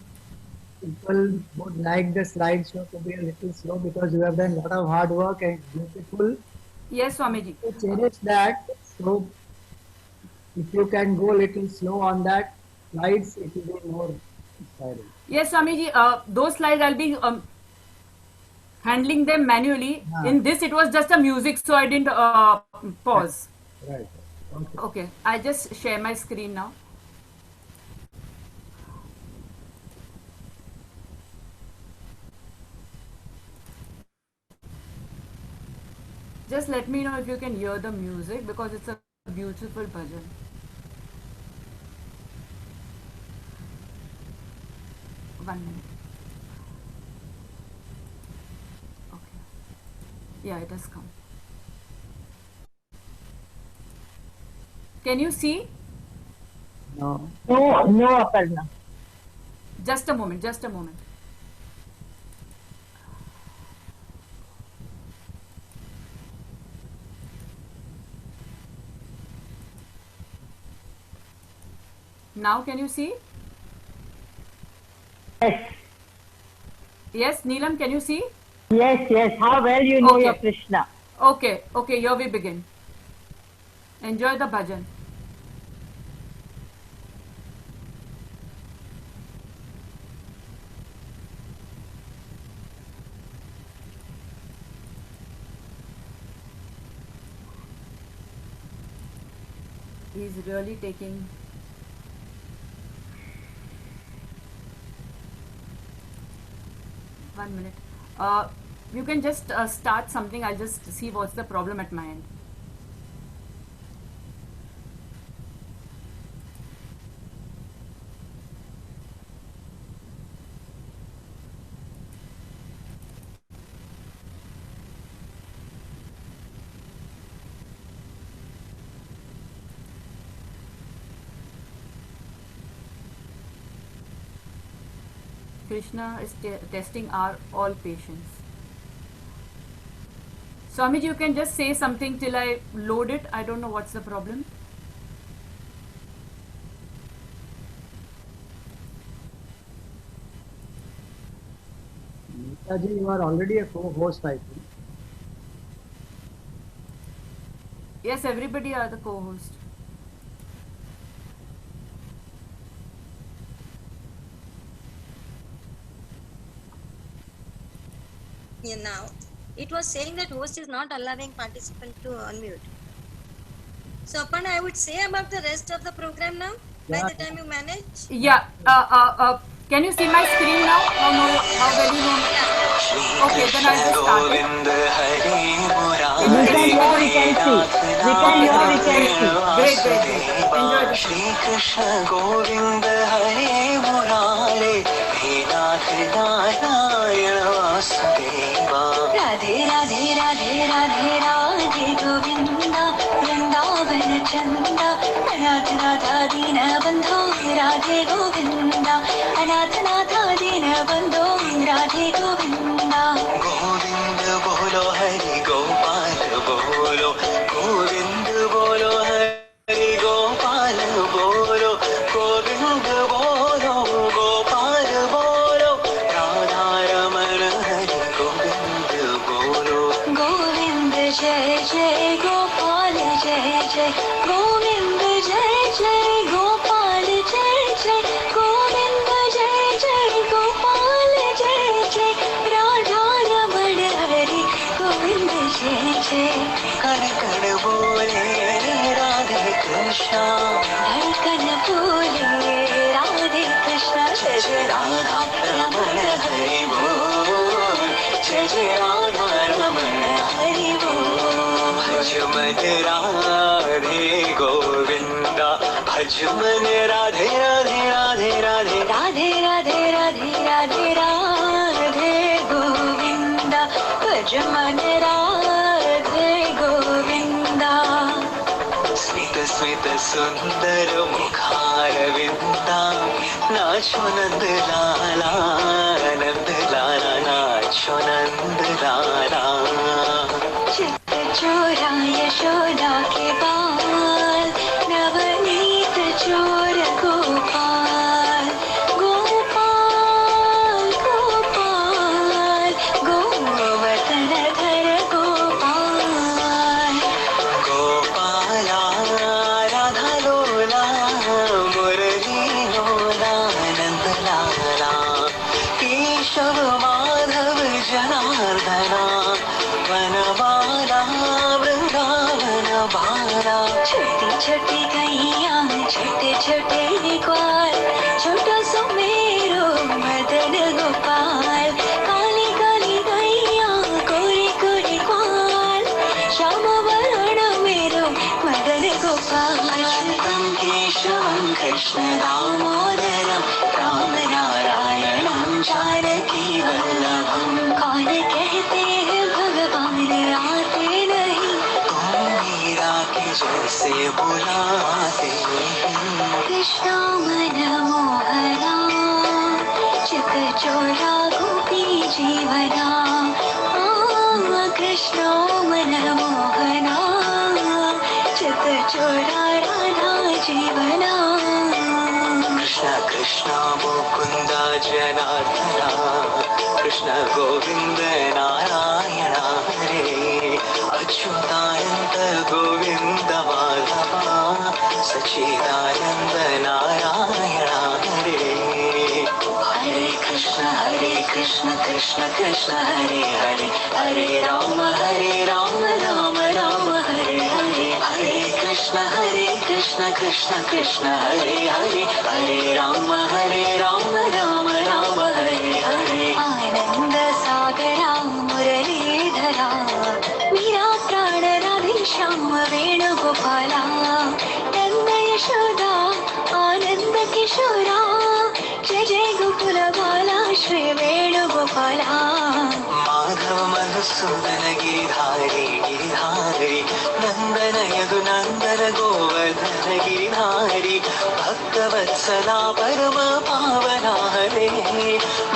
people would like the slideshow to be a little slow because you have done a lot of hard work and beautiful. Yes, Swamiji. To cherish that, so if you can go a little slow on that slides, it will be more inspiring. Yes, Swamiji. Those slides I'll be handling them manually. In this, it was just a music, so I didn't pause. Right. Okay. Okay, I just share my screen now. Just let me know if you can hear the music because it's a beautiful bhajan. One minute. Okay. Yeah, it has come. Can you see? No. No, Aparna. Just a moment, just a moment. Now can you see? Yes, Yes, Neelam, can you see? yes. How well you know Okay. your Krishna. Okay, here we begin. Enjoy the bhajan. He's really taking. One minute. You can just start something. I'll just see what's the problem at my end. Krishna is testing our all patience. Swamiji, you can just say something till I load it. I don't know what's the problem. Neetaji, you are already a co-host, I think. Yes, everybody are the co-host. Yeah, now it was saying that host is not allowing participant to unmute. So Aparna, I would say about the rest of the program now. By the time you manage. Yeah. Can you see my screen now? How well you know? Okay, then I'll just start it. We can hear, we can see. We can hear, we can see. Great. Enjoy the Shri Krishna Govind Hare Murare He Nath Narayana Vasudeva Radhe Radhe Radhe Radhe Radhe Govinda Vrindavan चंदा अनाथ नाथा दीन बंधो राधे गोविंदा अनाथ नाथा दीन बंधो राधे गोविंदा गोविंद बोलो हरि गोपाल बोलो गोविंद बोलो हरि गोपाल बोलो गोविंद बोलो गोपाल बोलो राधा रमण हरि गोविंद बोलो गोविंद जय जय गोपाल जय जय गोविंद जय जय गोपाल जय जय गोविंद जय जय गोपाल जय जय राधा रमण हरि गोविंद जय जय कण कण बोले राधे कृष्णा धड़कन बोले राधे कृष्णा जय जय राधा रमण हरि बोल जय जय राधा रमण हरि बोल भज मन राधे गोविंदा भज मन राधे राधे राधे राधे राधे राधे राधे राधे राधे गोविंदा भज मन राधे गोविंदा स्मित स्मित सुंदर मुखारविंदा नाचो नंद लाला नाचो नंद लाला चित्त चोरा यशोदा के बाल नवनीत चोर गोपाल गोपाल गोपाल गोवर्धन धर गोपाल गोपाला राधा लोला मुरली लोला नंद लाला केशव माधव जनार्दना वनमाला वृंदावन बाला छोटी छोटी गैया छोटे छोटे ग्वाल छोटा सुमेरो मदन गोपाल काली काली गैया कोरी कोरी ग्वाल श्याम वरण मेरो मदन गोपाल अच्युतं केशवं कृष्ण दामोदरं राम नारायणं जानकी वल्लभं कौन कहते हैं भगवान आते नहीं तुम मीरा के जैसे बुलाते कृष्ण मन मोहना चित चोरा गोपी जीवना कृष्ण मन मोहना चित चोरा राधा जीवना कृष्ण कृष्ण मुकुंद जनार्दना कृष्ण गोविंद नारायण हरे अच्युतानंद गोविंद माधवा सच्चिदानंद नारायण हरे हरे कृष्ण कृष्ण कृष्ण हरे हरे हरे राम राम राम हरे हरे हरे कृष्ण कृष्ण कृष्ण हरे हरे हरे राम राम राम हरे हरे आनंद सागरा मुरलीधरा मीरा प्राण राधे श्याम वेणुगोपाला नंद यशोदा आनंद किशोरा जय जय गोकुल बाला श्री वेणुगोपाला माधव मधुसूदन गिरिधारी गिरिधारी नंदन यदु नंदन गोवर्धन गिरिधारी भक्तवत्सला परम पावना हरे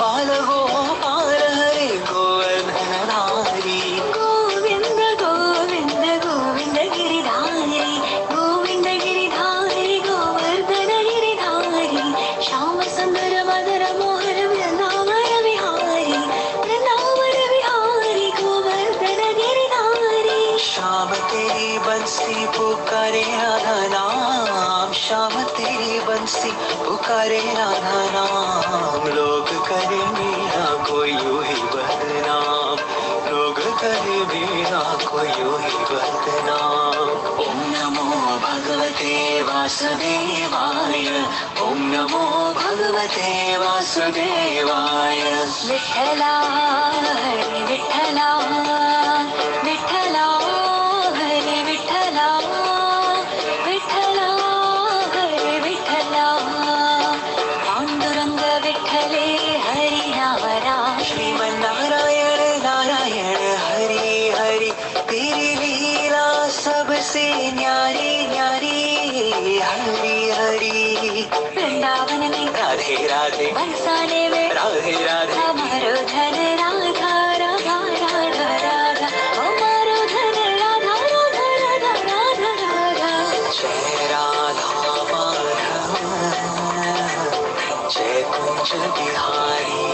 बाल गोपाल हरे गोवर्धन धारी गोविंद गोविंद गोविंद गिरिधारी गोविंद गिरिधारी गोवर्धन गिरिधारी श्याम सुंदर मदर मोहन वृंदावन विहारी गोवर्धन गिरिधारी श्याम तेरी बंसी पुकारे राधा नाम श्याम तेरी बंसी पुकारे राधा नाम लोग करे मीरा को यूं ही बदनाम लोग करे मीरा को यूं ही बदनाम ओम नमो भगवते वासुदेवाय ओम नमो भगवते वासुदेवाय विठ्ठला हरे विठ्ठला विठ्ठला हरे विठ्ठला विठ्ठला हरे विठ्ठला पांडुरंग विठ्ठले हरि राम राम श्रीमन्नारायण नारायण हरि हरि तेरी लीला सबसे न्यारी न्यारी हरी हरी वृंदावन में राधे राधे बरसाने में राधे राधे हमारो धन राधा राधा राधा राधा हमारो धन राधा राधा राधा राधा राधा जय राधा माधव जय कुंज बिहारी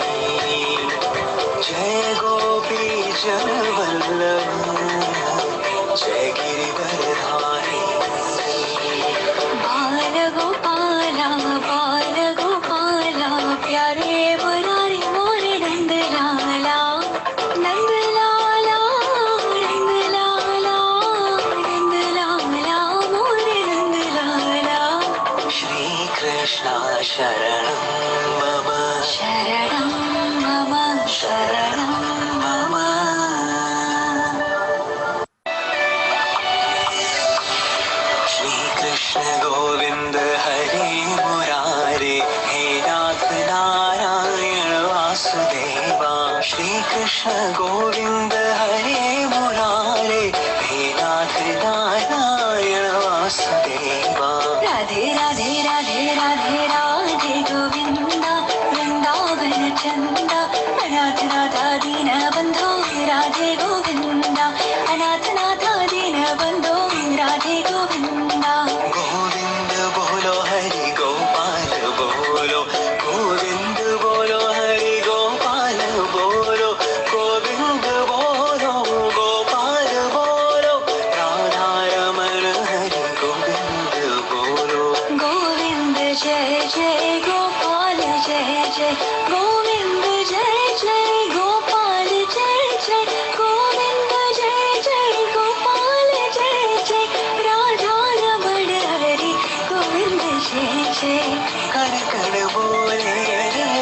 जय गोपी जन वल्लभ जय गिरिवरधारी बाल गोपाला प्यारे मुरारी मोरे नंद लाला नंद लाला नंद लाला नंद लाला मोरे नंद लाला श्री कृष्ण शरणं मम शरणं मम शरणं मम श्री कृष्ण गोविंद हरे मुरारे हे नाथ नारायण वासुदेवा श्री कृष्ण गोविंद हरे मुरारे हे नाथ नारायण वासुदेवा राधे राधे राधे राधे राधे गोविंदा वृंदावन चंदा अनाथ नाथा दीन बंधो राधे गोविंदा अनाथ नाथा दीन बंधो राधे गोविंदा गोविंद बोलो हरि गोपाल बोलो गोविंद बोलो हरि गोपाल बोलो गोविंद बोलो गोपाल बोलो राधा रमण हरि गोविंद बोलो गोविंद जय जय गोपाल जय जय गोविंद जय जय गोपाल जय जय गोविंद जय जय गोपाल जय जय राधा रमण हरि गोविंद जय जय कण कण बोले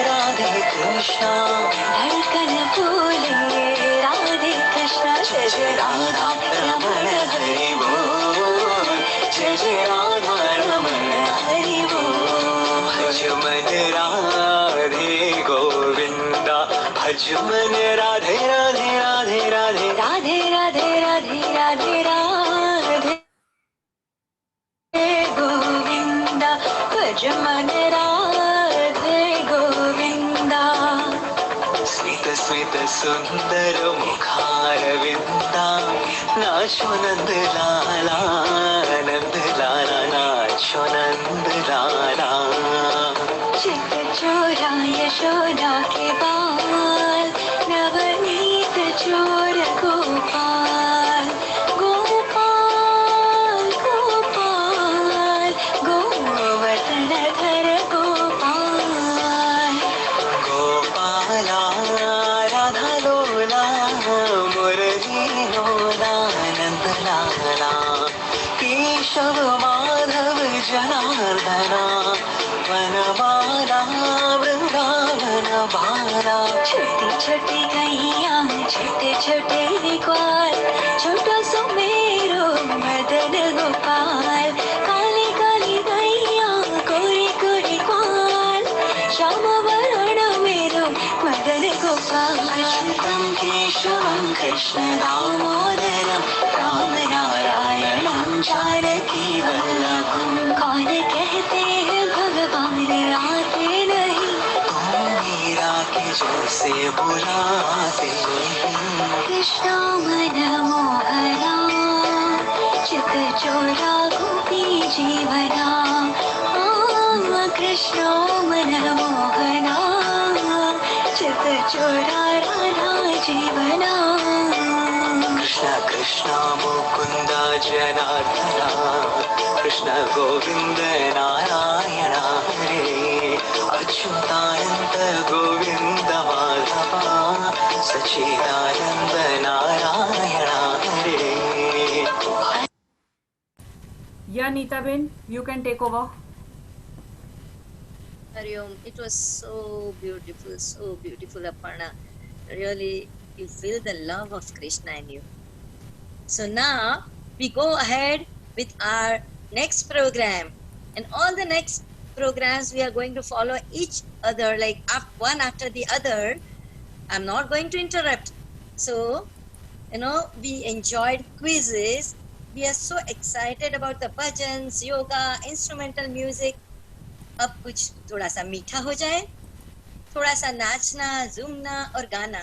राधे कृष्णा धड़कन बोले राधे कृष्णा जय जय राधा रमण हरि बोल जय जय राधा रमण हरि बोल भज मन राधे गोविंदा भज मन राधे राधे राधे राधे राधे राधे राधे राधे राधे गोविंदा भज मन राधे गोविंदा स्मित स्मित सुंदर मुखारविंदा नाचो नंद लाला नाचो नंद लाला चित चोरा यशोदा के बाल नवनीत चोर गोपाल गोपाल गोपाल गोवर्धन धर गोपाल गोपाला राधा लोला मुरली लोला नंद लाला केशव माधव जनार्दना वनमाला वृंदावन बाला छोटी छोटी गैया छोटे छोटे ग्वाल छोटा सुमेरो मदन गोपाल काली काली गैया कोरी कोरी ग्वाल श्याम वरण मेरो मदन गोपाल अच्युतं केशवं कृष्ण दामोदरं राम नारायणं जानकी वल्लभं कौन कहते हैं भगवान आते नहीं तुम मीरा के जैसे बुलाते कृष्ण मन मोहना चित चोरा गोपी जीवना कृष्ण मन मोहना चित चोरा राधा जीवना कृष्ण कृष्ण मुकुंद जनार्दना कृष्ण गोविंद नारायण हरे अच्युतानंद गोविंद माधवा सच्चिदानंद नारायण हरे Yeah, Neetaben, you can take over. Hari Om. It was so beautiful, Aparna. Really, you feel the love of Krishna in you. So now we go ahead with our next program, and all the next programs we are going to follow each other, like one after the other. I'm not going to interrupt. So, we enjoyed quizzes. we are so excited about the bhajans, yoga, instrumental music. अब कुछ थोड़ा सा मीठा हो जाए, थोड़ा सा नाचना, झूमना और गाना।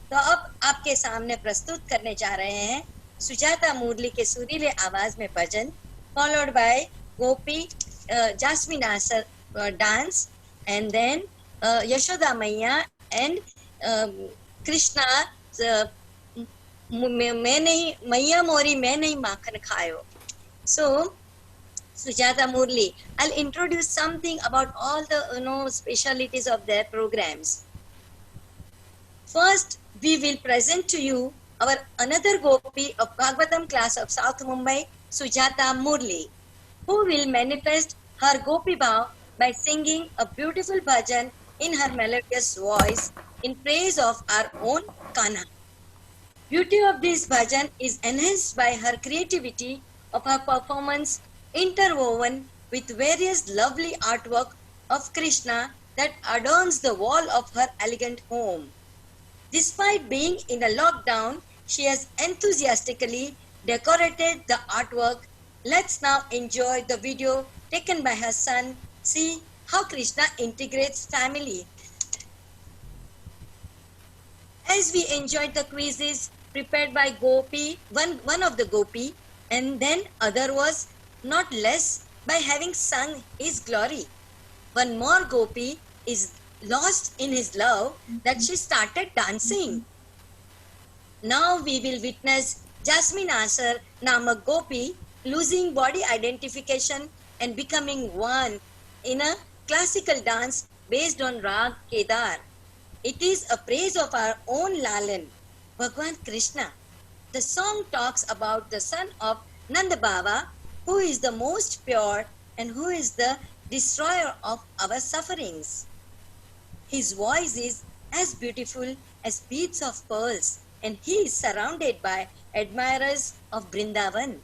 तो अब आपके सामने प्रस्तुत करने जा रहे हैं सुजाता मुरली के सुरीले आवाज में भजन, followed by Gopi, Jasmine Asar dance, and then Yashoda Maiya and Krishna, मैं नहीं मैया मोरी मैं नहीं माखन खायो. So Sujata Murli, I'll introduce something about all the specialities of their programs. First, we will present to you our another Gopi of Bhagavatam class of South Mumbai, Sujata Murli, who will manifest her Gopi Bhav by singing a beautiful bhajan in her melodious voice in praise of our own Kanha. Beauty of this bhajan is enhanced by her creativity of her performance, interwoven with various lovely artwork of Krishna that adorns the wall of her elegant home. Despite being in a lockdown, she has enthusiastically decorated the artwork. Let's now enjoy the video taken by her son. See how Krishna integrates family. As we enjoyed the quizzes prepared by Gopi, one of the Gopi, and then other was not less by having sung his glory. One more Gopi is lost in his love that she started dancing. Now we will witness Jasmine Asar Namak Gopi losing body identification and becoming one in a classical dance based on Rag Kedar. It is a praise of our own Lalan, Bhagwan Krishna. The song talks about the son of Nanda Baba, who is the most pure and who is the destroyer of our sufferings. His voice is as beautiful as beads of pearls, and he is surrounded by admirers of Vrindavan.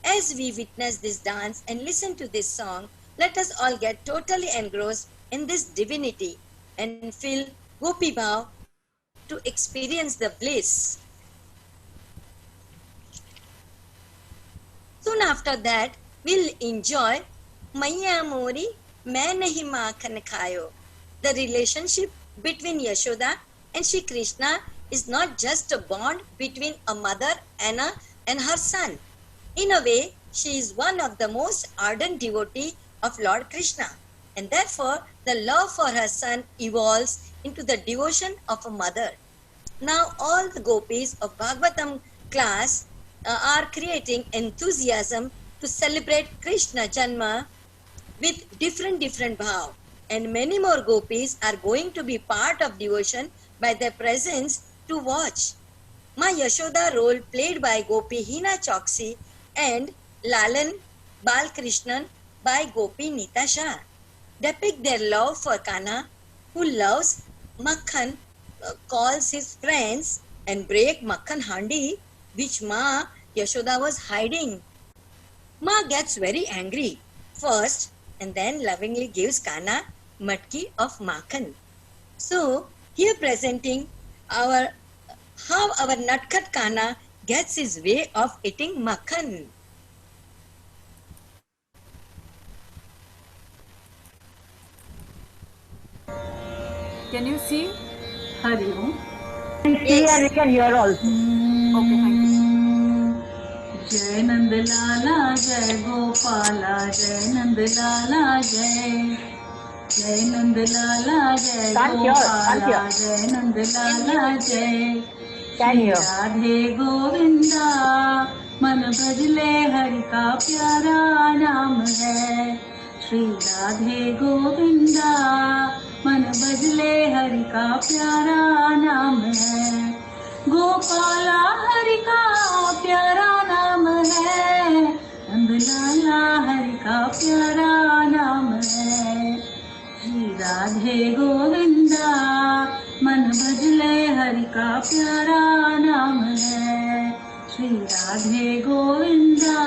As we witness this dance and listen to this song, let us all get totally engrossed in this divinity and feel Gopi Bhav to experience the bliss. Soon after that, we'll enjoy Maiya Mori Main Nahi Makhan Khayo. The relationship between Yashoda and Shri Krishna is not just a bond between a mother and her son. In a way, she is one of the most ardent devotee of Lord Krishna, and therefore the love for her son evolves into the devotion of a mother. Now all the gopis of Bhagavatam class are creating enthusiasm to celebrate Krishna Janma with different bhav, and many more gopis are going to be part of devotion by their presence to watch. Ma Yashoda role played by Gopi Hina Choksi and Lalan Balkrishnan by Gopi Nita Shah depict their love for Kanha, who loves Makhan, calls his friends and break Makhan Handi, which Ma Yashoda was hiding. Ma gets very angry first and then lovingly gives Kanha matki of Makhan. So here presenting how our Natkat Kanha gets his way of eating Makhan. Can you see? Hari Om. Yes. We can hear also. Okay, thank you. जय नंद लाला जय गोपाला जय नंद लाला जय नंद लाला जय गोपाला जय नंद लाला जय श्री राधे गोविंदा मन भजले हरि का प्यारा नाम है श्री राधे गोविंदा मन भजले हरि का प्यारा नाम है गोपाला हरि का प्यारा नाम है नंद लाला हरि का प्यारा नाम है श्री राधे गोविंदा मन भजले हरि का प्यारा नाम है श्री राधे गोविंदा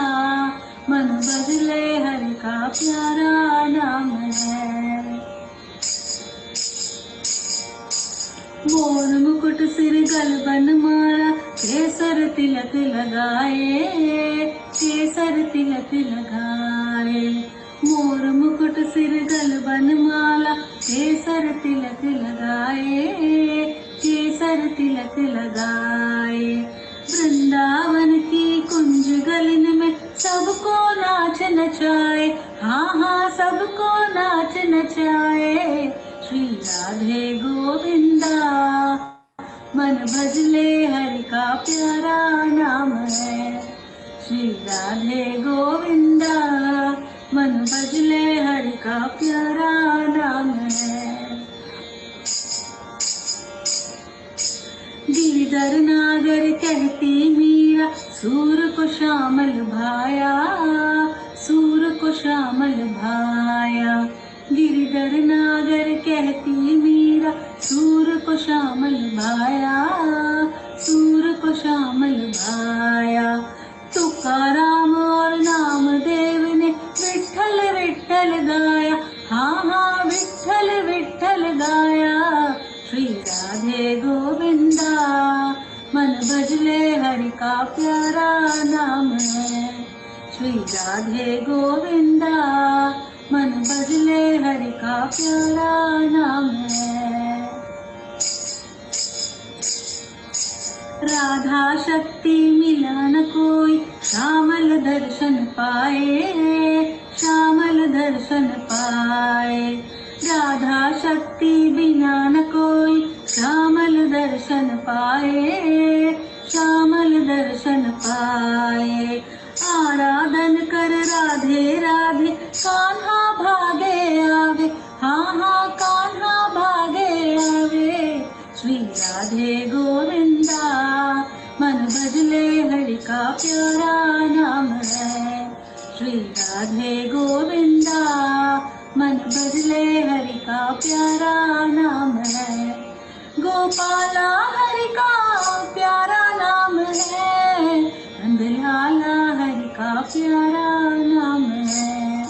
मन भजले हरि का प्यारा नाम है मोर मुकुट सिर गलबन माला केसर तिलक लगाए केसर तिलक लगाए, मोर मुकुट सिर गलबन माला, केसर तिलक लगाए, केसर तिलक लगाए। वृंदावन की कुंज गलिन में सबको नाच नचाए, हाँ हाँ सबको नाच नचाए। श्री राधे गोविंदा मन भजले हरि का प्यारा नाम है। श्री राधे गोविंदा मन भजले हरि का प्यारा नाम है। गिरधर नागर कहती मीरा, सूर को श्यामल भाया, सूर को श्यामल भाया। गिरधर नागर कहती मीरा, सूर को श्यामल भाया, सूर को श्यामल भाया। तुकाराम और नामदेव ने विठ्ठल विठ्ठल गाया, हाँ हाँ विठ्ठल विठ्ठल गाया। श्री राधे गोविंदा मन भजले हरि का प्यारा नाम है। श्री राधे गोविंदा मन भजले हरि का प्यारा नाम है। राधा शक्ति मिला न कोई, श्यामल दर्शन पाए, श्यामल दर्शन पाए। राधा शक्ति बिना न कोई, श्यामल दर्शन पाए, श्यामल दर्शन पाए। आराधन कर राधे राधे, कान्हा भागे आवे, हाँ हाँ कान्हा भागे आवे। श्री राधे गोविंदा मन भजले हरि का प्यारा नाम है। श्री राधे गोविंदा मन भजले हरि का प्यारा नाम है। गोपाला हरि का प्यारा नाम है, नंदलाला हरि का प्यारा नाम है।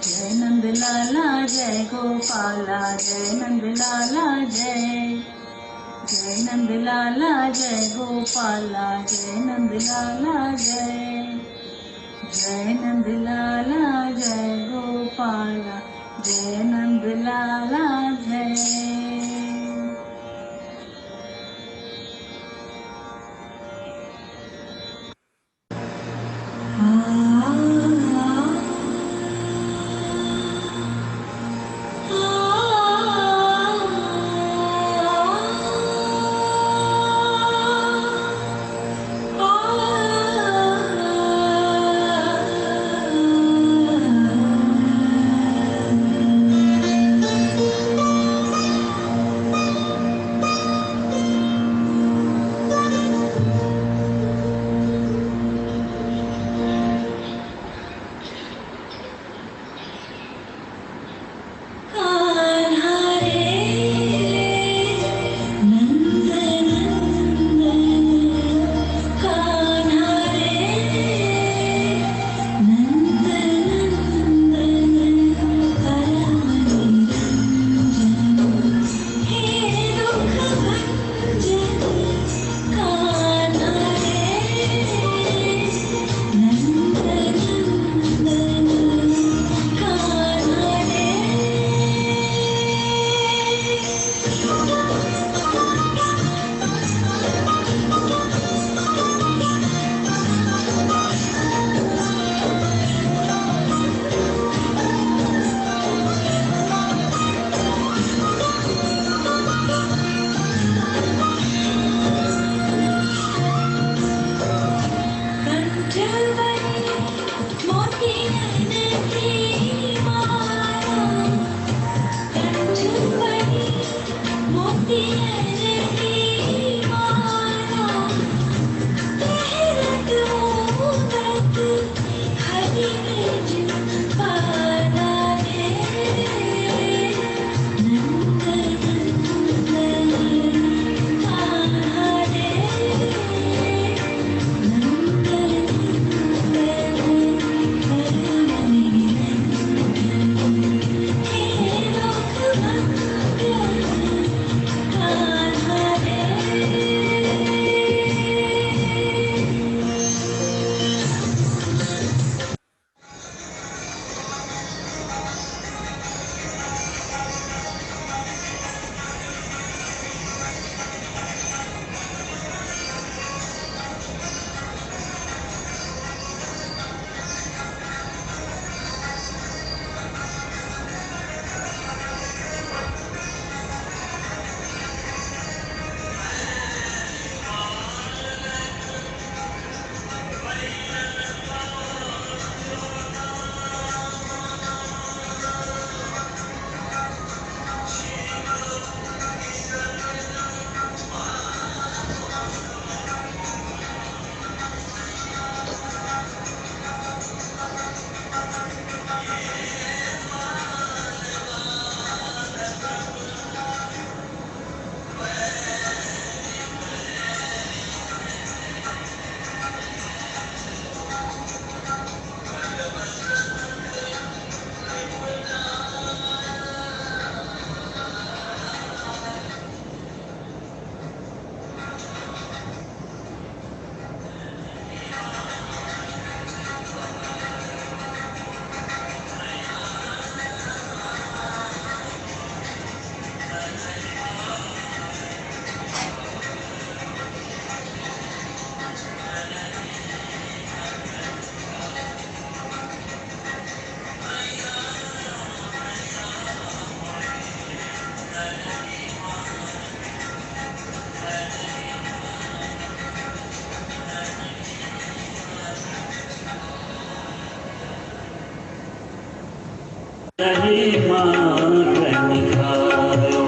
जय नंदलाला जय गोपाला, जय नंदलाला जय। जय नंदलाला जय गोपाला, जय नंदलाला जय। जय नंदलाला जय गोपाला, जय नंदलाला जय। नहीं माखन खायो।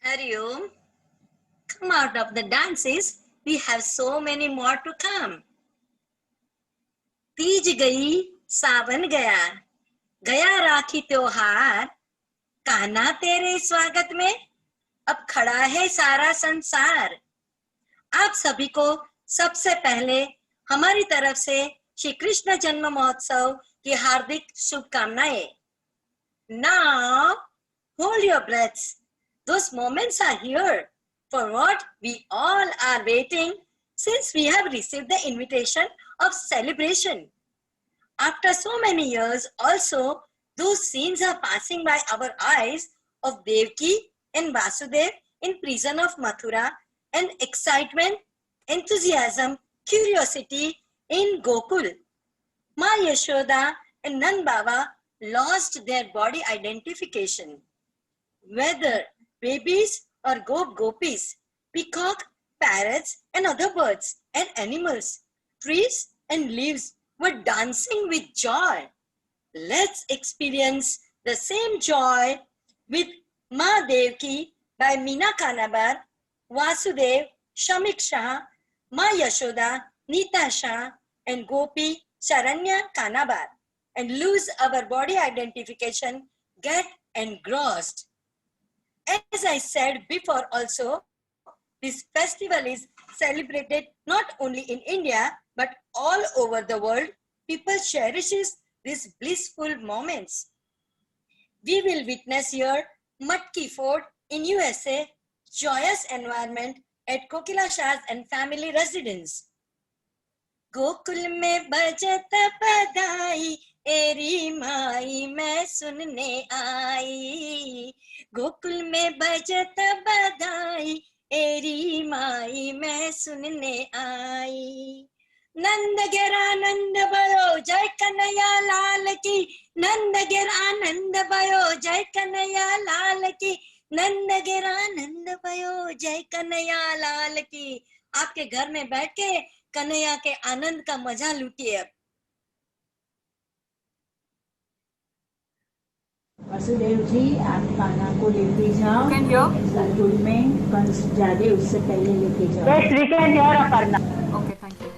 Hari Om. Come out of the dances. We have so many more to come. Teej गई, सावन गया, गया राखी त्योहार, कान्हा तेरे स्वागत में अब खड़ा है सारा संसार। आप सभी को सबसे पहले हमारी तरफ से श्री कृष्ण जन्म महोत्सव की हार्दिक शुभकामनाएं। Now, hold your breaths. Those moments are here for what we all are waiting since we have received the invitation of celebration. After so many years also, those scenes are passing by our eyes of Devaki and Vasudev in prison of Mathura, and excitement, enthusiasm, curiosity in Gokul. Ma Yashoda and Nand Baba lost their body identification. Whether babies or gopis, peacock, parrots and other birds and animals, trees and leaves were dancing with joy. Let's experience the same joy with Ma Devki by Meena Kanabar, Vasudev, Shamik Shah, Ma Yashoda, Neeta Shah and Gopi Charanya Kanabar, and lose our body identification, get engrossed. As I said before also, this festival is celebrated not only in India but all over the world. People cherishes these blissful moments. We will witness here Matki Fort in USA, joyous environment at Kokila Shah's and family residence. Gokul में बजत बधाई एरी माई मैं सुनने आई, गोकुल में बजत बधाई एरी माई मैं सुनने आई। नंद गिरा नंद भयो जय कन्हैया लाल की, नंद गिरा नंद भयो जय कन्हैया लाल की, नंद गिरा नंद भयो जय कन्हैया लाल की। आपके घर में बैठ के कन्हैया के आनंद का मजा लूटिए। अब वासुदेव जी, आप कान्हा को लेके जाओ सरगुल में, कंस जादे उससे पहले लेके जाओ। Yes, we can hear Aparna. Okay, thank you.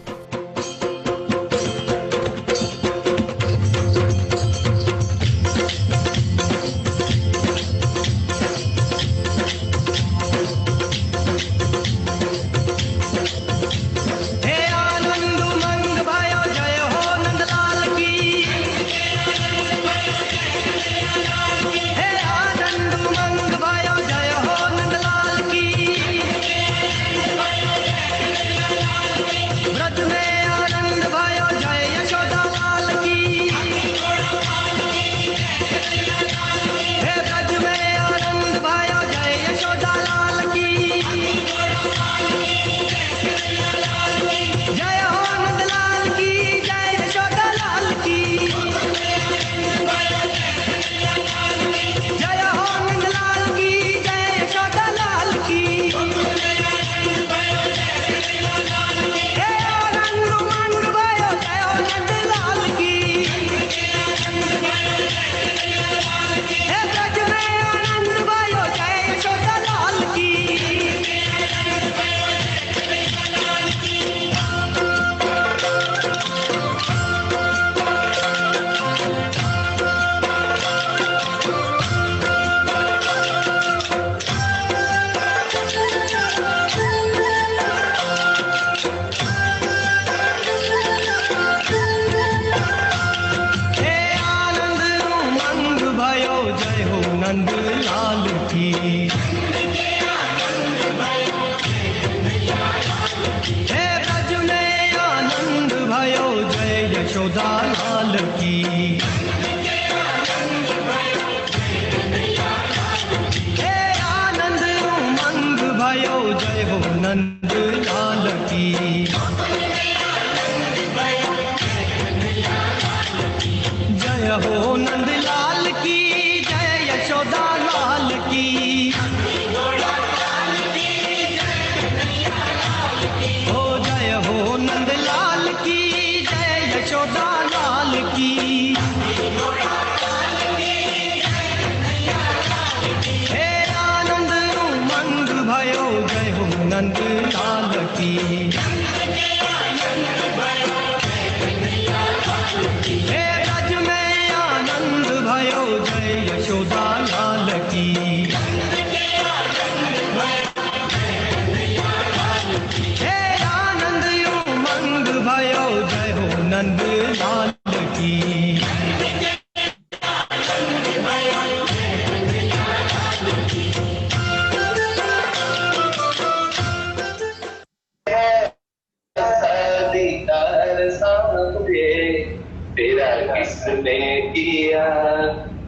किसने किया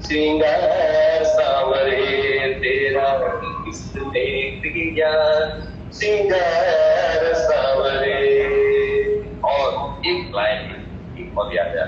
श्रृंगार सांवरे, तेरा किसने किया श्रृंगार सांवरे। और एक लाइन एक और याद है,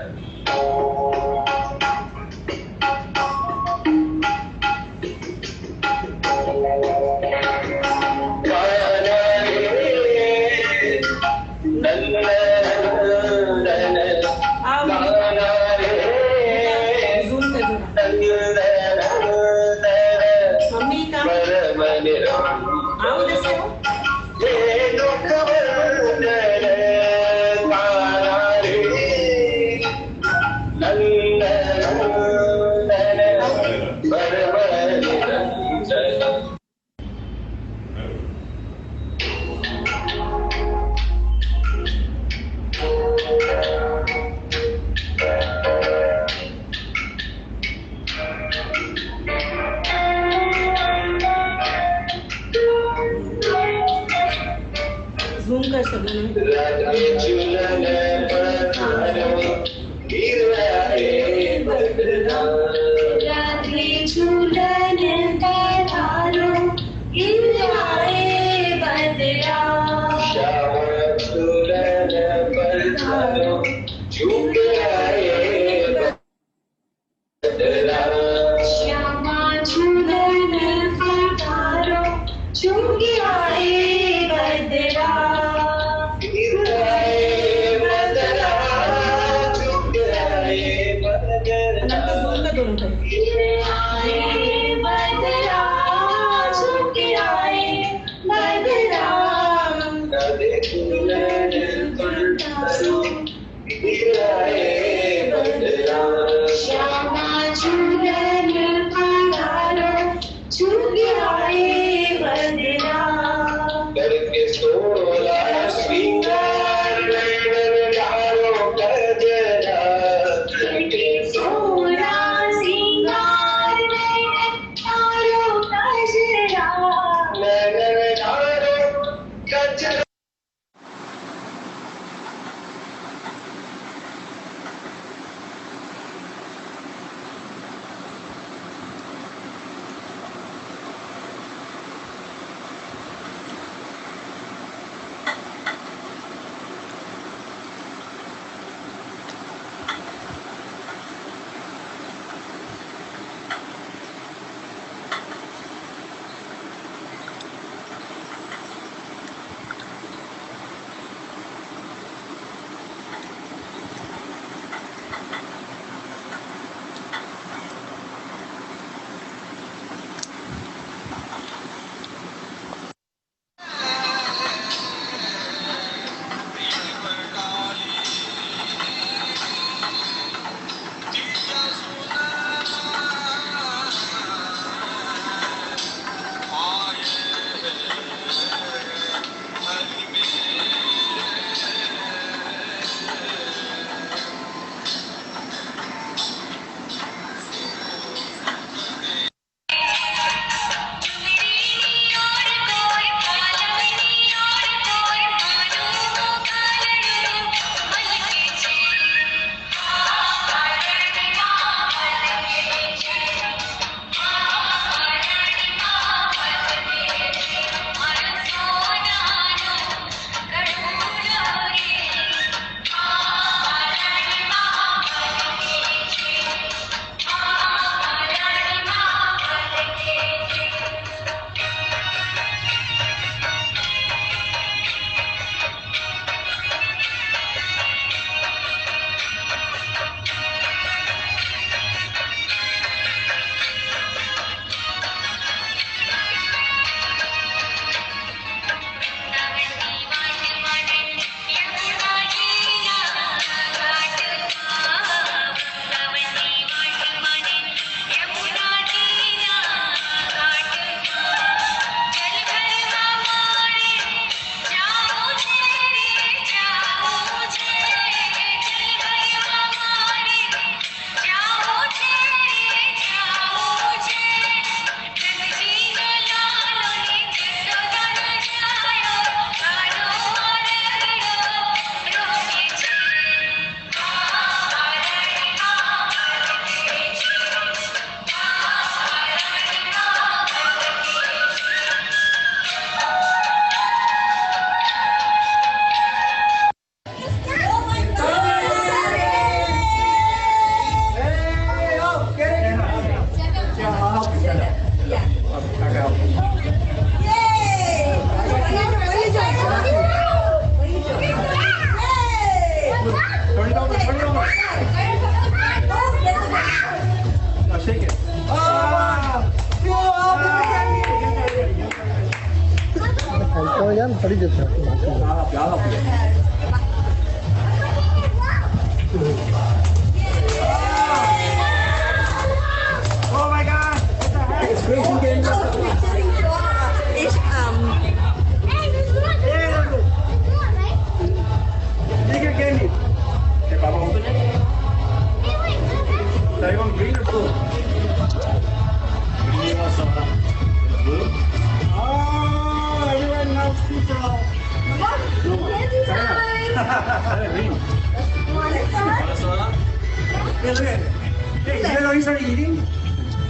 श्यामा झूलन पधारो चुंगी आए बदरा श्यामा झूलन पधारो चुंगी आए बदरा करके सोला श्रृंगार डालो गजरा करके सोला श्रृंगार डालो गजरा गजरा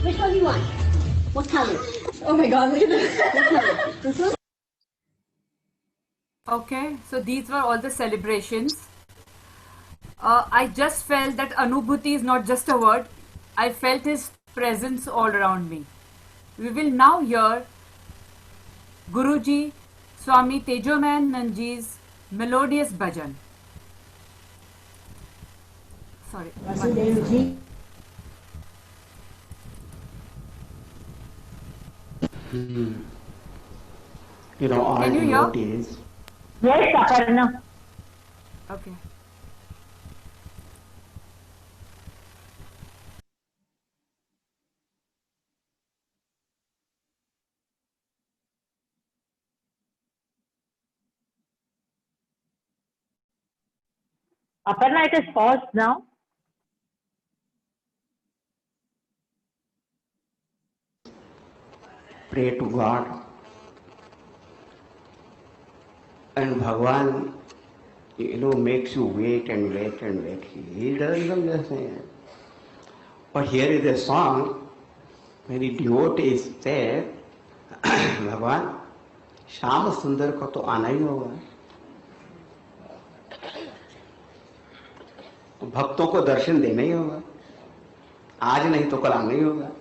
Which one do you want? What color? Oh my god, look at this. This one? Okay, so these were all the celebrations. I just felt that Anubhuti is not just a word. I felt his presence all around me. We will now hear Guruji Swami Tejomayananji's melodious bhajan. Sorry. Vasudev ji You know, all Can you hear? devotees. Yes, Aparna. Okay. Aparna, it is paused now. Pray to God. And Bhagavan, makes you wait and wait and wait. He doesn't just say. But here is a song, many devotees say, भगवान श्याम सुंदर को तो आना ही होगा, भक्तों को दर्शन देना ही होगा, आज नहीं तो कल आना ही होगा.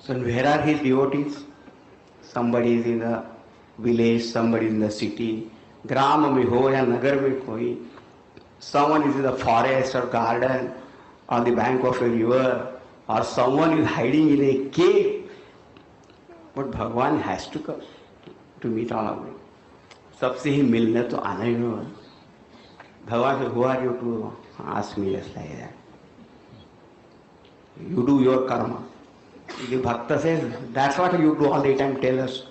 So where are his devotees? Somebody is in the village, somebody in the city, ग्राम में हो या नगर में कोई, someone is in the forest or garden on the bank of a river, or someone is hiding in a cave. But Bhagavan has to come to meet all of them. सबसे ही मिलने तो आना ही होगा. भगवान से, who are you to ask me just like that? You do your karma. The Bhakta says, that's what you do all the time, tell us.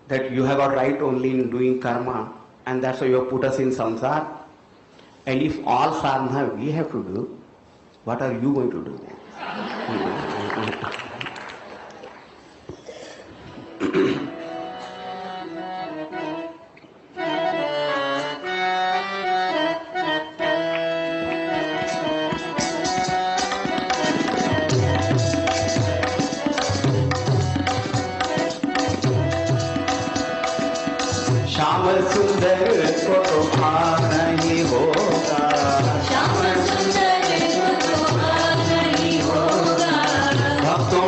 That you have a right only in doing karma, and that's why you have put us in samsara. And if all sadhana we have to do, what are you going to do then? Shyam सुंदर को तो आना ही होगा, श्याम सुंदर को तो आना ही होगा, भक्तों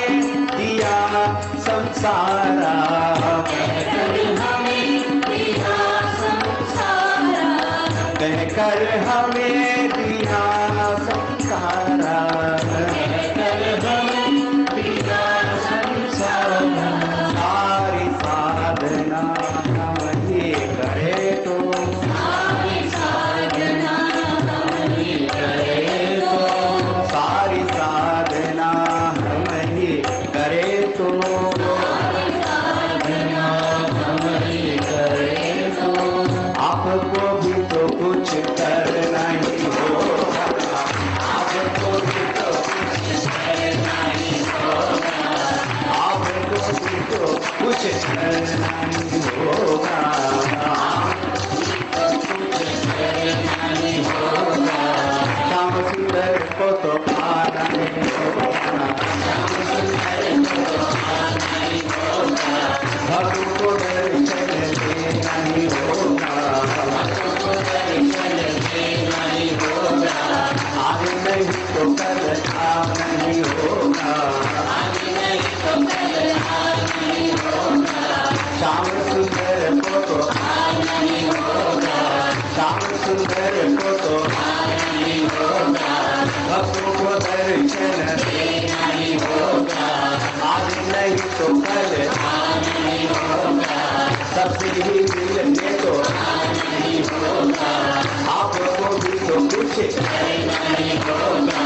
हमें दिया संसारा, कहकर हमें दिया संसारा, कहकर हमें दिया संसारा, कहकर हमें दिया संसारा। सारी साधना हम ही करे तो, सारी साधना हम ही करे तो, सारी साधना हम ही करे तो, सारी साधना हम ही करे तो। आपको भी तो कुछ करना ही होगा, आपको भी तो कुछ करना ही होगा, आपको भी तो कुछ करना ही होगा, कुछ करना ही होगा। श्याम सुंदर को तो पाना ही होगा, श्याम सुंदर को तो पाना ही होगा, भक्त को दर्शन देना ही होगा, भक्त को दर्शन देना ही होगा। आज नहीं तो कल काम नहीं होगा, आज नहीं तो कल काम नहीं होगा। श्याम सुंदर को तो आना ही होगा, श्याम सुंदर को तो आना ही होगा, भक्तों को दर्शन देना ही होगा। आज नहीं तो कल आना ही होगा, सबसे ही मिलने तो आना ही होगा। आपको भी तो कुछ करना ही होगा,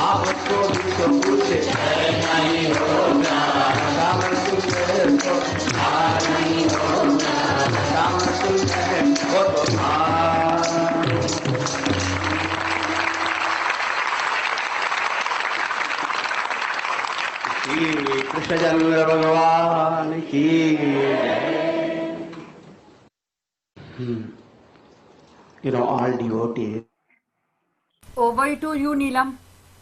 आपको भी तो कुछ करना ही होगा। श्याम सुंदर को आना ही होगा, श्याम सुंदर को तो आना। श्री कृष्णचंद्र भगवान की जय। You know, all devotees. Over to you, Neelam.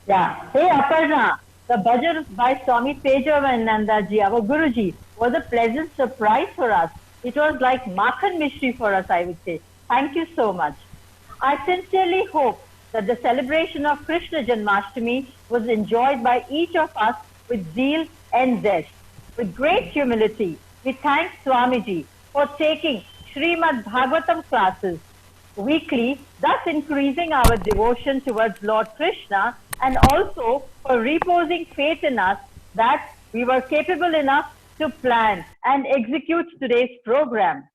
Yeah. Hey, Aparna, the bhajan by Swami Tejavananda ji, our Guruji, was a pleasant surprise for us. It was like Makhan Mishri for us, I would say. Thank you so much. I sincerely hope that the celebration of Krishna Janmashtami was enjoyed by each of us with zeal and zest. With great humility, we thank Swamiji for taking Srimad Bhagavatam classes weekly, thus increasing our devotion towards Lord Krishna, and also for reposing faith in us that we were capable enough to plan and execute today's program.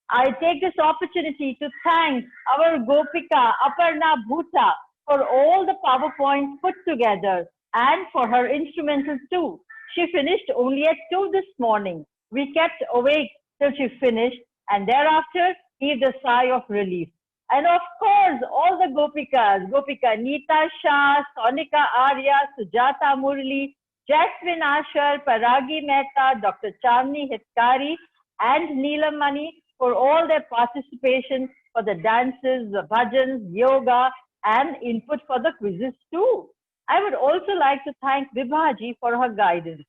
I take this opportunity to thank our Gopika Aparna Bhuta for all the PowerPoints put together and for her instrumentals too. She finished only at 2 this morning. We kept awake till she finished and thereafter heaved a sigh of relief. And of course, all the Gopikas, Gopika Neeta Shah, Sonika Arya, Sujata Murli, Jasmine Ashar, Paragi Mehta, Dr. Chandni Hitkari, and Neelam Mani for all their participation for the dances, the bhajans, yoga, and input for the quizzes too. I would also like to thank Vibhaji for her guidance.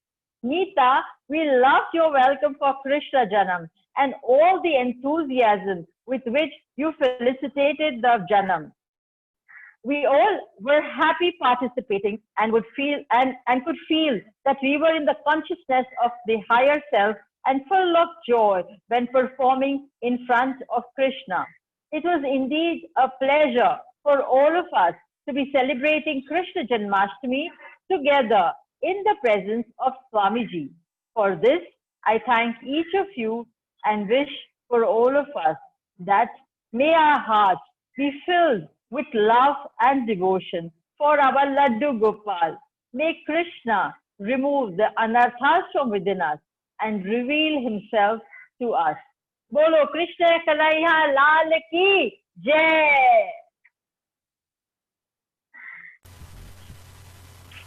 Neeta, we loved your welcome for Krishna Janam and all the enthusiasm with which you felicitated the Janam. We all were happy participating and would feel and could feel that we were in the consciousness of the higher self and full of joy when performing in front of Krishna. It was indeed a pleasure for all of us to be celebrating Krishna Janmashtami together in the presence of Swamiji. For this, I thank each of you and wish for all of us that may our hearts be filled with love and devotion for our Laddu Gopal. May Krishna remove the anarthas from within us and reveal himself to us. Bolo Krishna Kanhaiya Lal Ki Jai!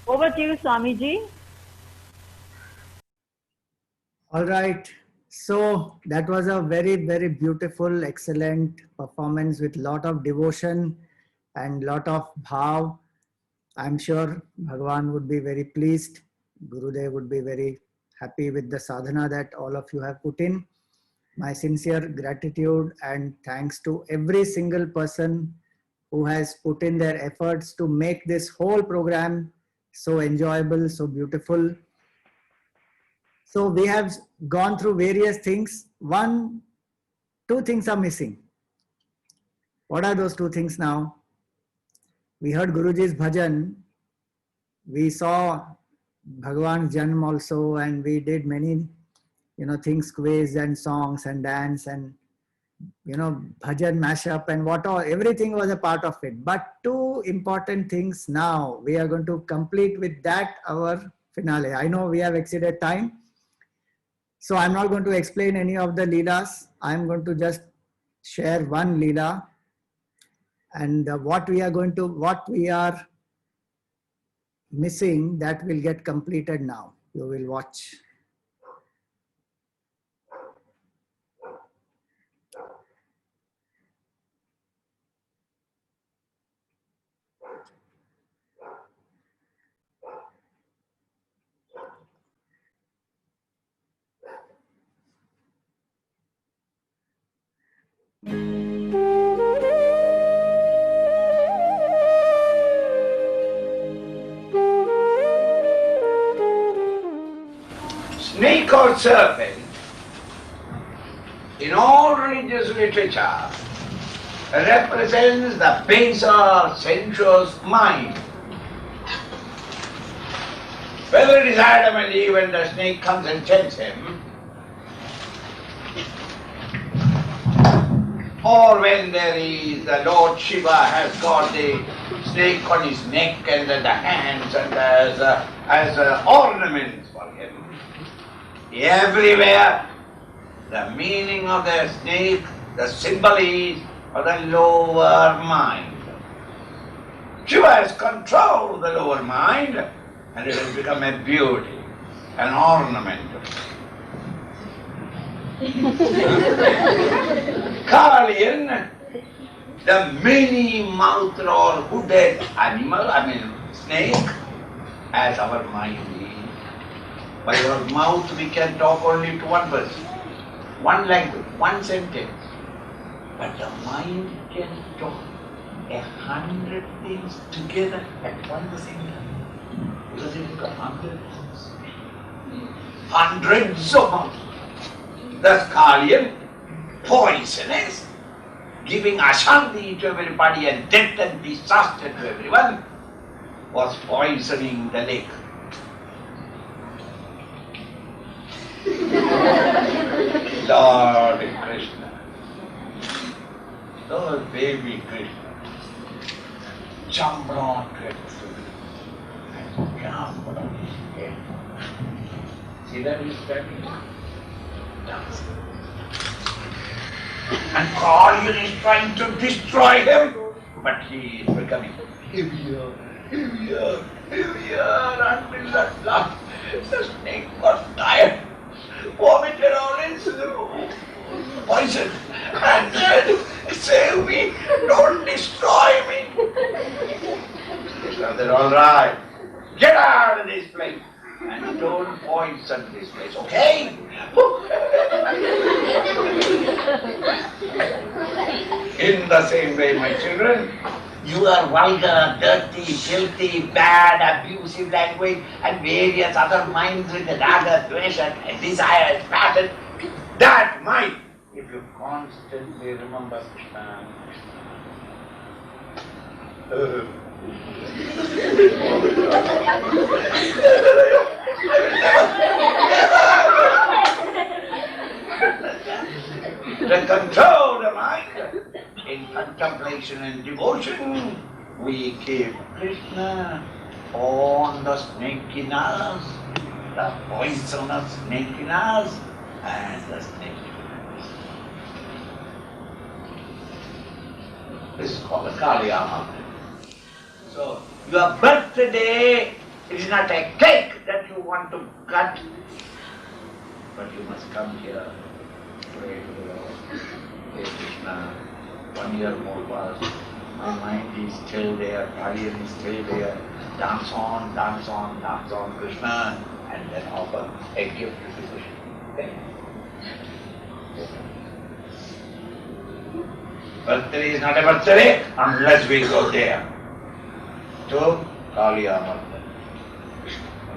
Over to you, Swamiji. All right. So that was a very, very beautiful, excellent performance with lot of devotion and lot of bhav. I'm sure Bhagavan would be very pleased. Gurudev would be very happy with the sadhana that all of you have put in. My sincere gratitude and thanks to every single person who has put in their efforts to make this whole program so enjoyable, so beautiful. So we have gone through various things. Two things are missing. What are those two things now? We heard Guruji's bhajan. We saw Bhagwan's Janm also, and we did many, things, quiz and songs and dance and, bhajan mashup and what all, everything was a part of it. But two important things now, we are going to complete with that our finale. I know we have exceeded time. So I'm not going to explain any of the Leelas. I'm going to just share one Leela. And what we are missing, that will get completed now. You will watch. Snake or serpent, in all religious literature, represents the baser, sensuous mind. Whether it is Adam and Eve and the snake comes and tells him, or when there is the Lord Shiva has got the snake on his neck and the hands and as ornaments for him. Everywhere, the meaning of the snake, the symbol is for the lower mind. Shiva has controlled the lower mind and it has become a beauty, an ornament. Kalian, the many-mouthed or hooded animal, snake, as our mind is. By our mouth we can talk only to one person, one language, one sentence. But the mind can talk 100 things together at one the same time. Because it has got 100 things. Hundreds of mouths. Thus Kalian, poisonous, giving ashanti to everybody and death and disaster to everyone, was poisoning the lake. Lord Krishna, Lord baby Krishna, jumped on to it and jumped on his head. See that he's standing dancing. And Kalian is trying to destroy him, but he is becoming heavier, heavier, heavier until at last the snake got tired. Vomited all his poison and said, "Save me, don't destroy me." So they're all right. Get out of this place and don't poison this place, okay? In the same way, my children, you are vulgar, dirty, filthy, bad, abusive language and various other minds with raga, dvesha, desire, passion. That mind, if you constantly remember Krishna, to control the mind in contemplation and devotion, we keep Krishna on the snake in us, the poisonous snake in us, and the snake in us. This is called the Kaliyama. So, your birthday is not a cake that you want to cut, but you must come here, pray to the Lord, say Krishna, 1 year more passed, my mind is still there, Kaliyan is still there, dance on, dance on, dance on Krishna, and then offer a gift to Krishna. Okay? Birthday is not a birthday unless we go there to Kaliya Mandir.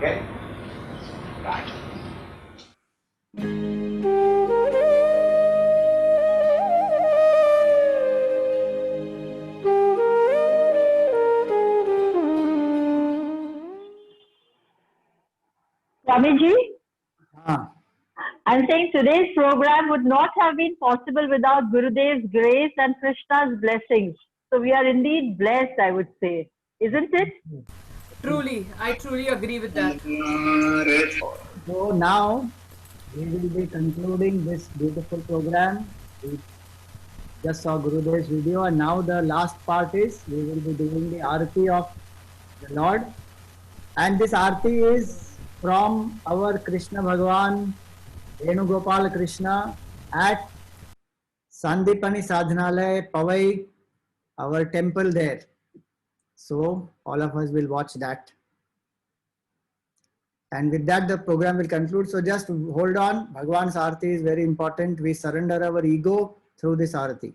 Okay? Right. Swamiji, Ah, I'm saying today's program would not have been possible without Gurudev's grace and Krishna's blessings. So we are indeed blessed, I would say. Isn't it? Truly, I truly agree with that. so now we will be concluding this beautiful program. We just saw Gurudev's video, and now the last part is we will be doing the Aarti of the Lord. And this Aarti is from our Krishna Bhagavan, Venugopal Krishna at Sandipani Sadhanalaya, Pavai, our temple there. So all of us will watch that. And with that, the program will conclude. So just hold on. Bhagwan's Aarti is very important. We surrender our ego through this Aarti.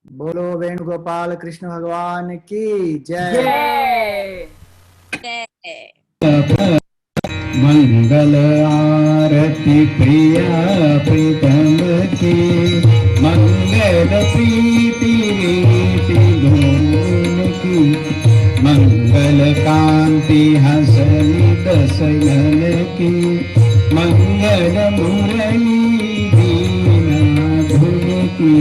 Bolo Venugopal Krishna Bhagwan ki jai. मंगल आरती प्रिया प्रीतम की मंगल प्रीति रीति धूम की मंगल कांति हसनी दसयन की मंगल मुरली बीना धुन की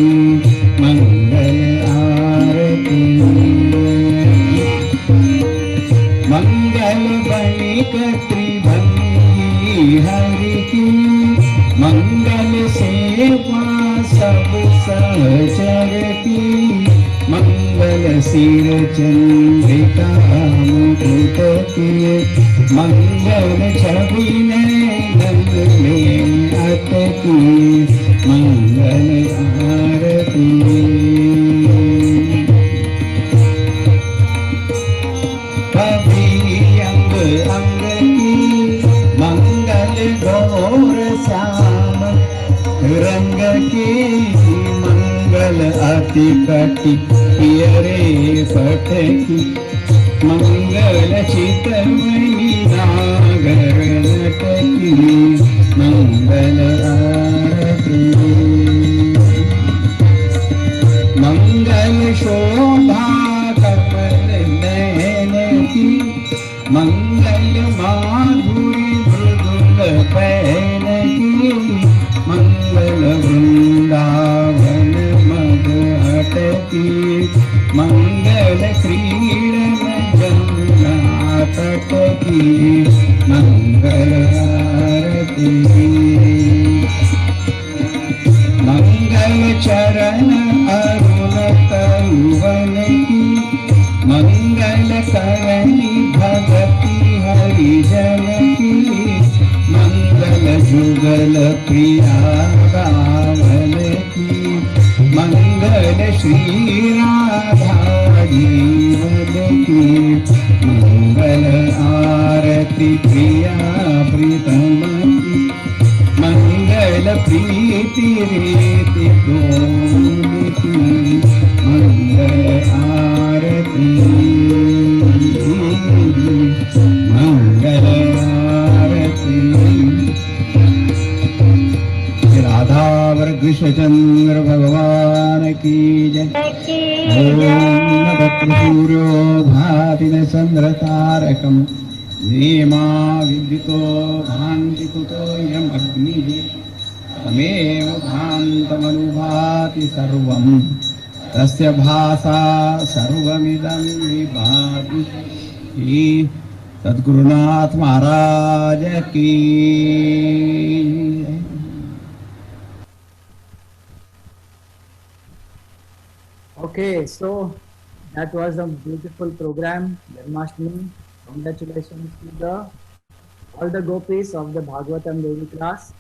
मंगल आरती मंगल बणिक त्रिभंगी हरि की मंगल सेवा सब सहचर की मंगल सिर चंद्रिका मुकुट की मंगल छवि नंद में अत की मंगल आरती अंग की मंगल गौर श्याम रंग की मंगल अति कटि पियरे पट की मंगल चितमणि नागर नट की मंगल आरती मंगल शोभा कमल नयन की मंगल माधुरी मृदुल पैन की मंगल वृंदावन मद हट की मंगल क्रीड़न जमुना तट की मंगल आरती मंगल चरण अरुण तरुवन की मंगल करणी भगति हरिजन की मंगल जुगल प्रिया रावण की मंगल श्री राधा जीवन की मंगल आरती प्रिया प्रीतम की मंगल प्रीति रीति डोल की मंगल आरती मंगल आरती राधा कृष्णचंद्र भगवान की जय। ओम सूर्यो भाति न चंद्र तारकम नेमा विद्युतो भान्ति कुतो यम अग्निः तमेव भान्तमनुभाति सर्वं तस्य भासा सर्वमिदं विभाति। सद्गुरुनाथ महाराज की। Okay, so that was a beautiful program, Janmashtami. Congratulations to all the gopis of the Bhagavatam daily class.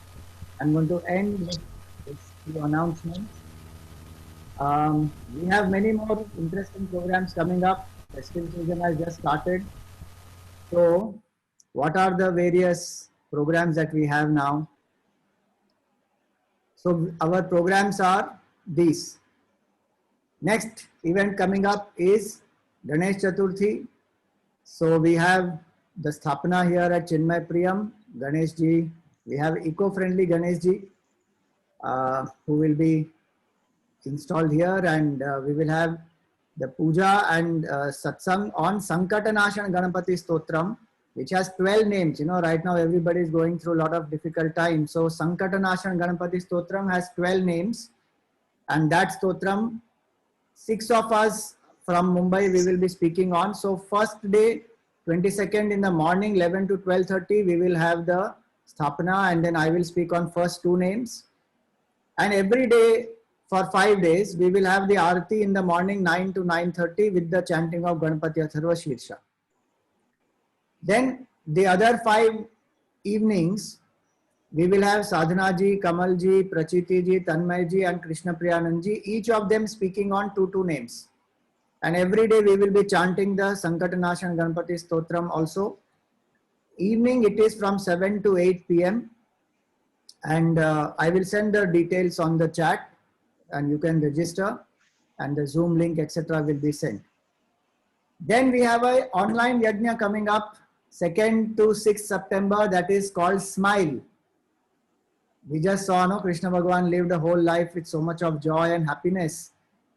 I'm going to end with these few announcements. We have many more interesting programs coming up. Festival season has just started. So, what are the various programs that we have now? So, our programs are these. Next event coming up is Ganesh Chaturthi, So we have the Sthapana here at Chinmay Priyam, Ganesh ji. We have eco-friendly Ganesh ji, who will be installed here, and we will have the puja and satsang on Sankatanashan Ganapati Stotram, which has 12 names. You know, right now everybody is going through a lot of difficult times. So Sankatanashan Ganapati Stotram has 12 names, and that Stotram, 6 of us from Mumbai we will be speaking on. So first day, 22nd in the morning, 11 to 12:30, we will have the Sthapana, and then I will speak on first 2 names. And every day for 5 days, we will have the Aarti in the morning 9 to 9:30 with the chanting of Ganapati Atharva Shirsha. Then the other 5 evenings, we will have Sadhana ji, Kamal ji, Prachiti ji, Tanmay ji and Krishna Priyanand ji, each of them speaking on 2 names. And every day we will be chanting the Sankatanashan Ganapati Stotram also. Evening it is from 7 to 8 p.m. And I will send the details on the chat, and you can register, and the Zoom link etc. will be sent. Then we have an online yajna coming up 2nd to 6th September, that is called Smile. We just saw, no, Krishna Bhagavan lived a whole life with so much of joy and happiness.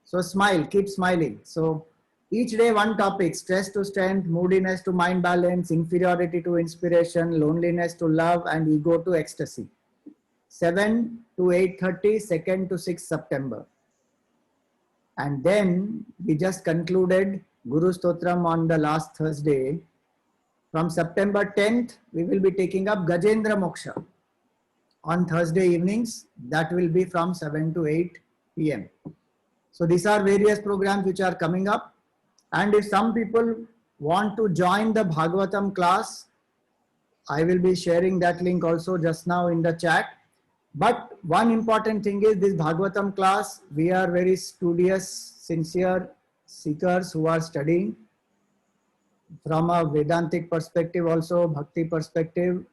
So smile, keep smiling. So each day one topic: stress to strength, moodiness to mind balance, inferiority to inspiration, loneliness to love, and ego to ecstasy. 7 to 8:30, 2nd to 6th September. And then we just concluded Guru Stotram on the last Thursday. From September 10th, we will be taking up Gajendra Moksha on Thursday evenings. That will be from 7 to 8 p.m. So these are various programs which are coming up. And if some people want to join the Bhagavatam class, I will be sharing that link also just now in the chat. But one important thing is this Bhagavatam class, we are very studious, sincere seekers who are studying from a Vedantic perspective, also Bhakti perspective.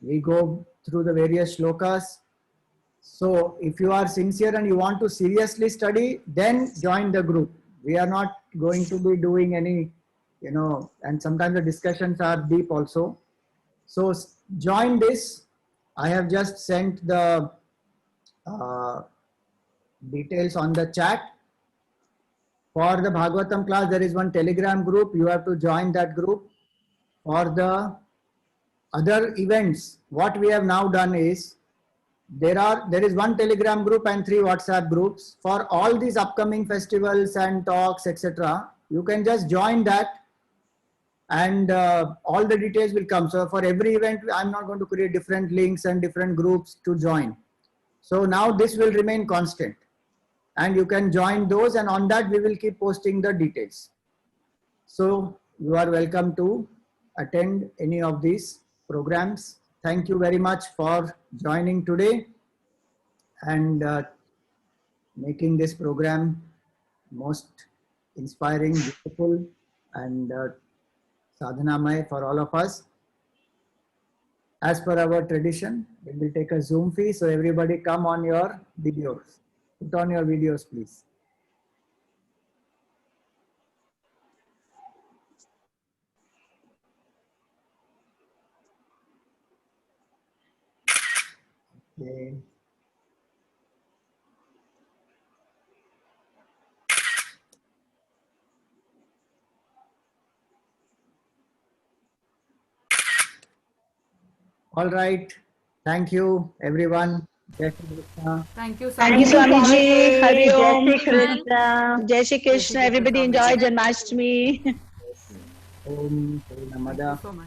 We go through the various shlokas. So if you are sincere and you want to seriously study, then join the group. We are not going to be doing any, you know, and sometimes the discussions are deep also. So join this. I have just sent the details on the chat. For the Bhagavatam class, there is one Telegram group. You have to join that group. For the other events, what we have now done is, there is one Telegram group and 3 WhatsApp groups. For all these upcoming festivals and talks, etc., you can just join that, and all the details will come. So for every event, I'm not going to create different links and different groups to join. So now this will remain constant, and you can join those, and on that we will keep posting the details. So you are welcome to attend any of these programs. Thank you very much for joining today and making this program most inspiring, beautiful, and sadhanamay for all of us. As per our tradition, we will take a Zoom fee. So everybody come on your videos. Put on your videos, please. Okay. All right. Thank you, everyone. Jai Shri Krishna. Thank you, Thank you, Swamiji. Hari Om. Jai Shri Krishna. Jai Shri Krishna. Everybody enjoy Janmashtami. Om Purnamada. Om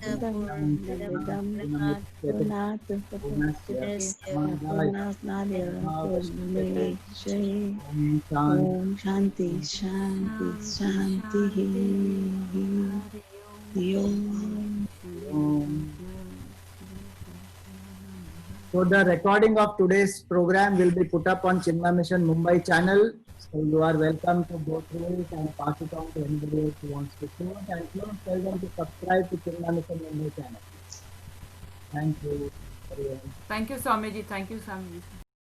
Shanti Shanti Shanti. Om. So the recording of today's program will be put up on Chinmay Mission Mumbai channel. So you are welcome to go through it and pass it on to anybody else who wants to see it. And please tell them to subscribe to Chinmay Mission Mumbai channel. Thank you. Thank you, Swamiji. Thank you, Swamiji.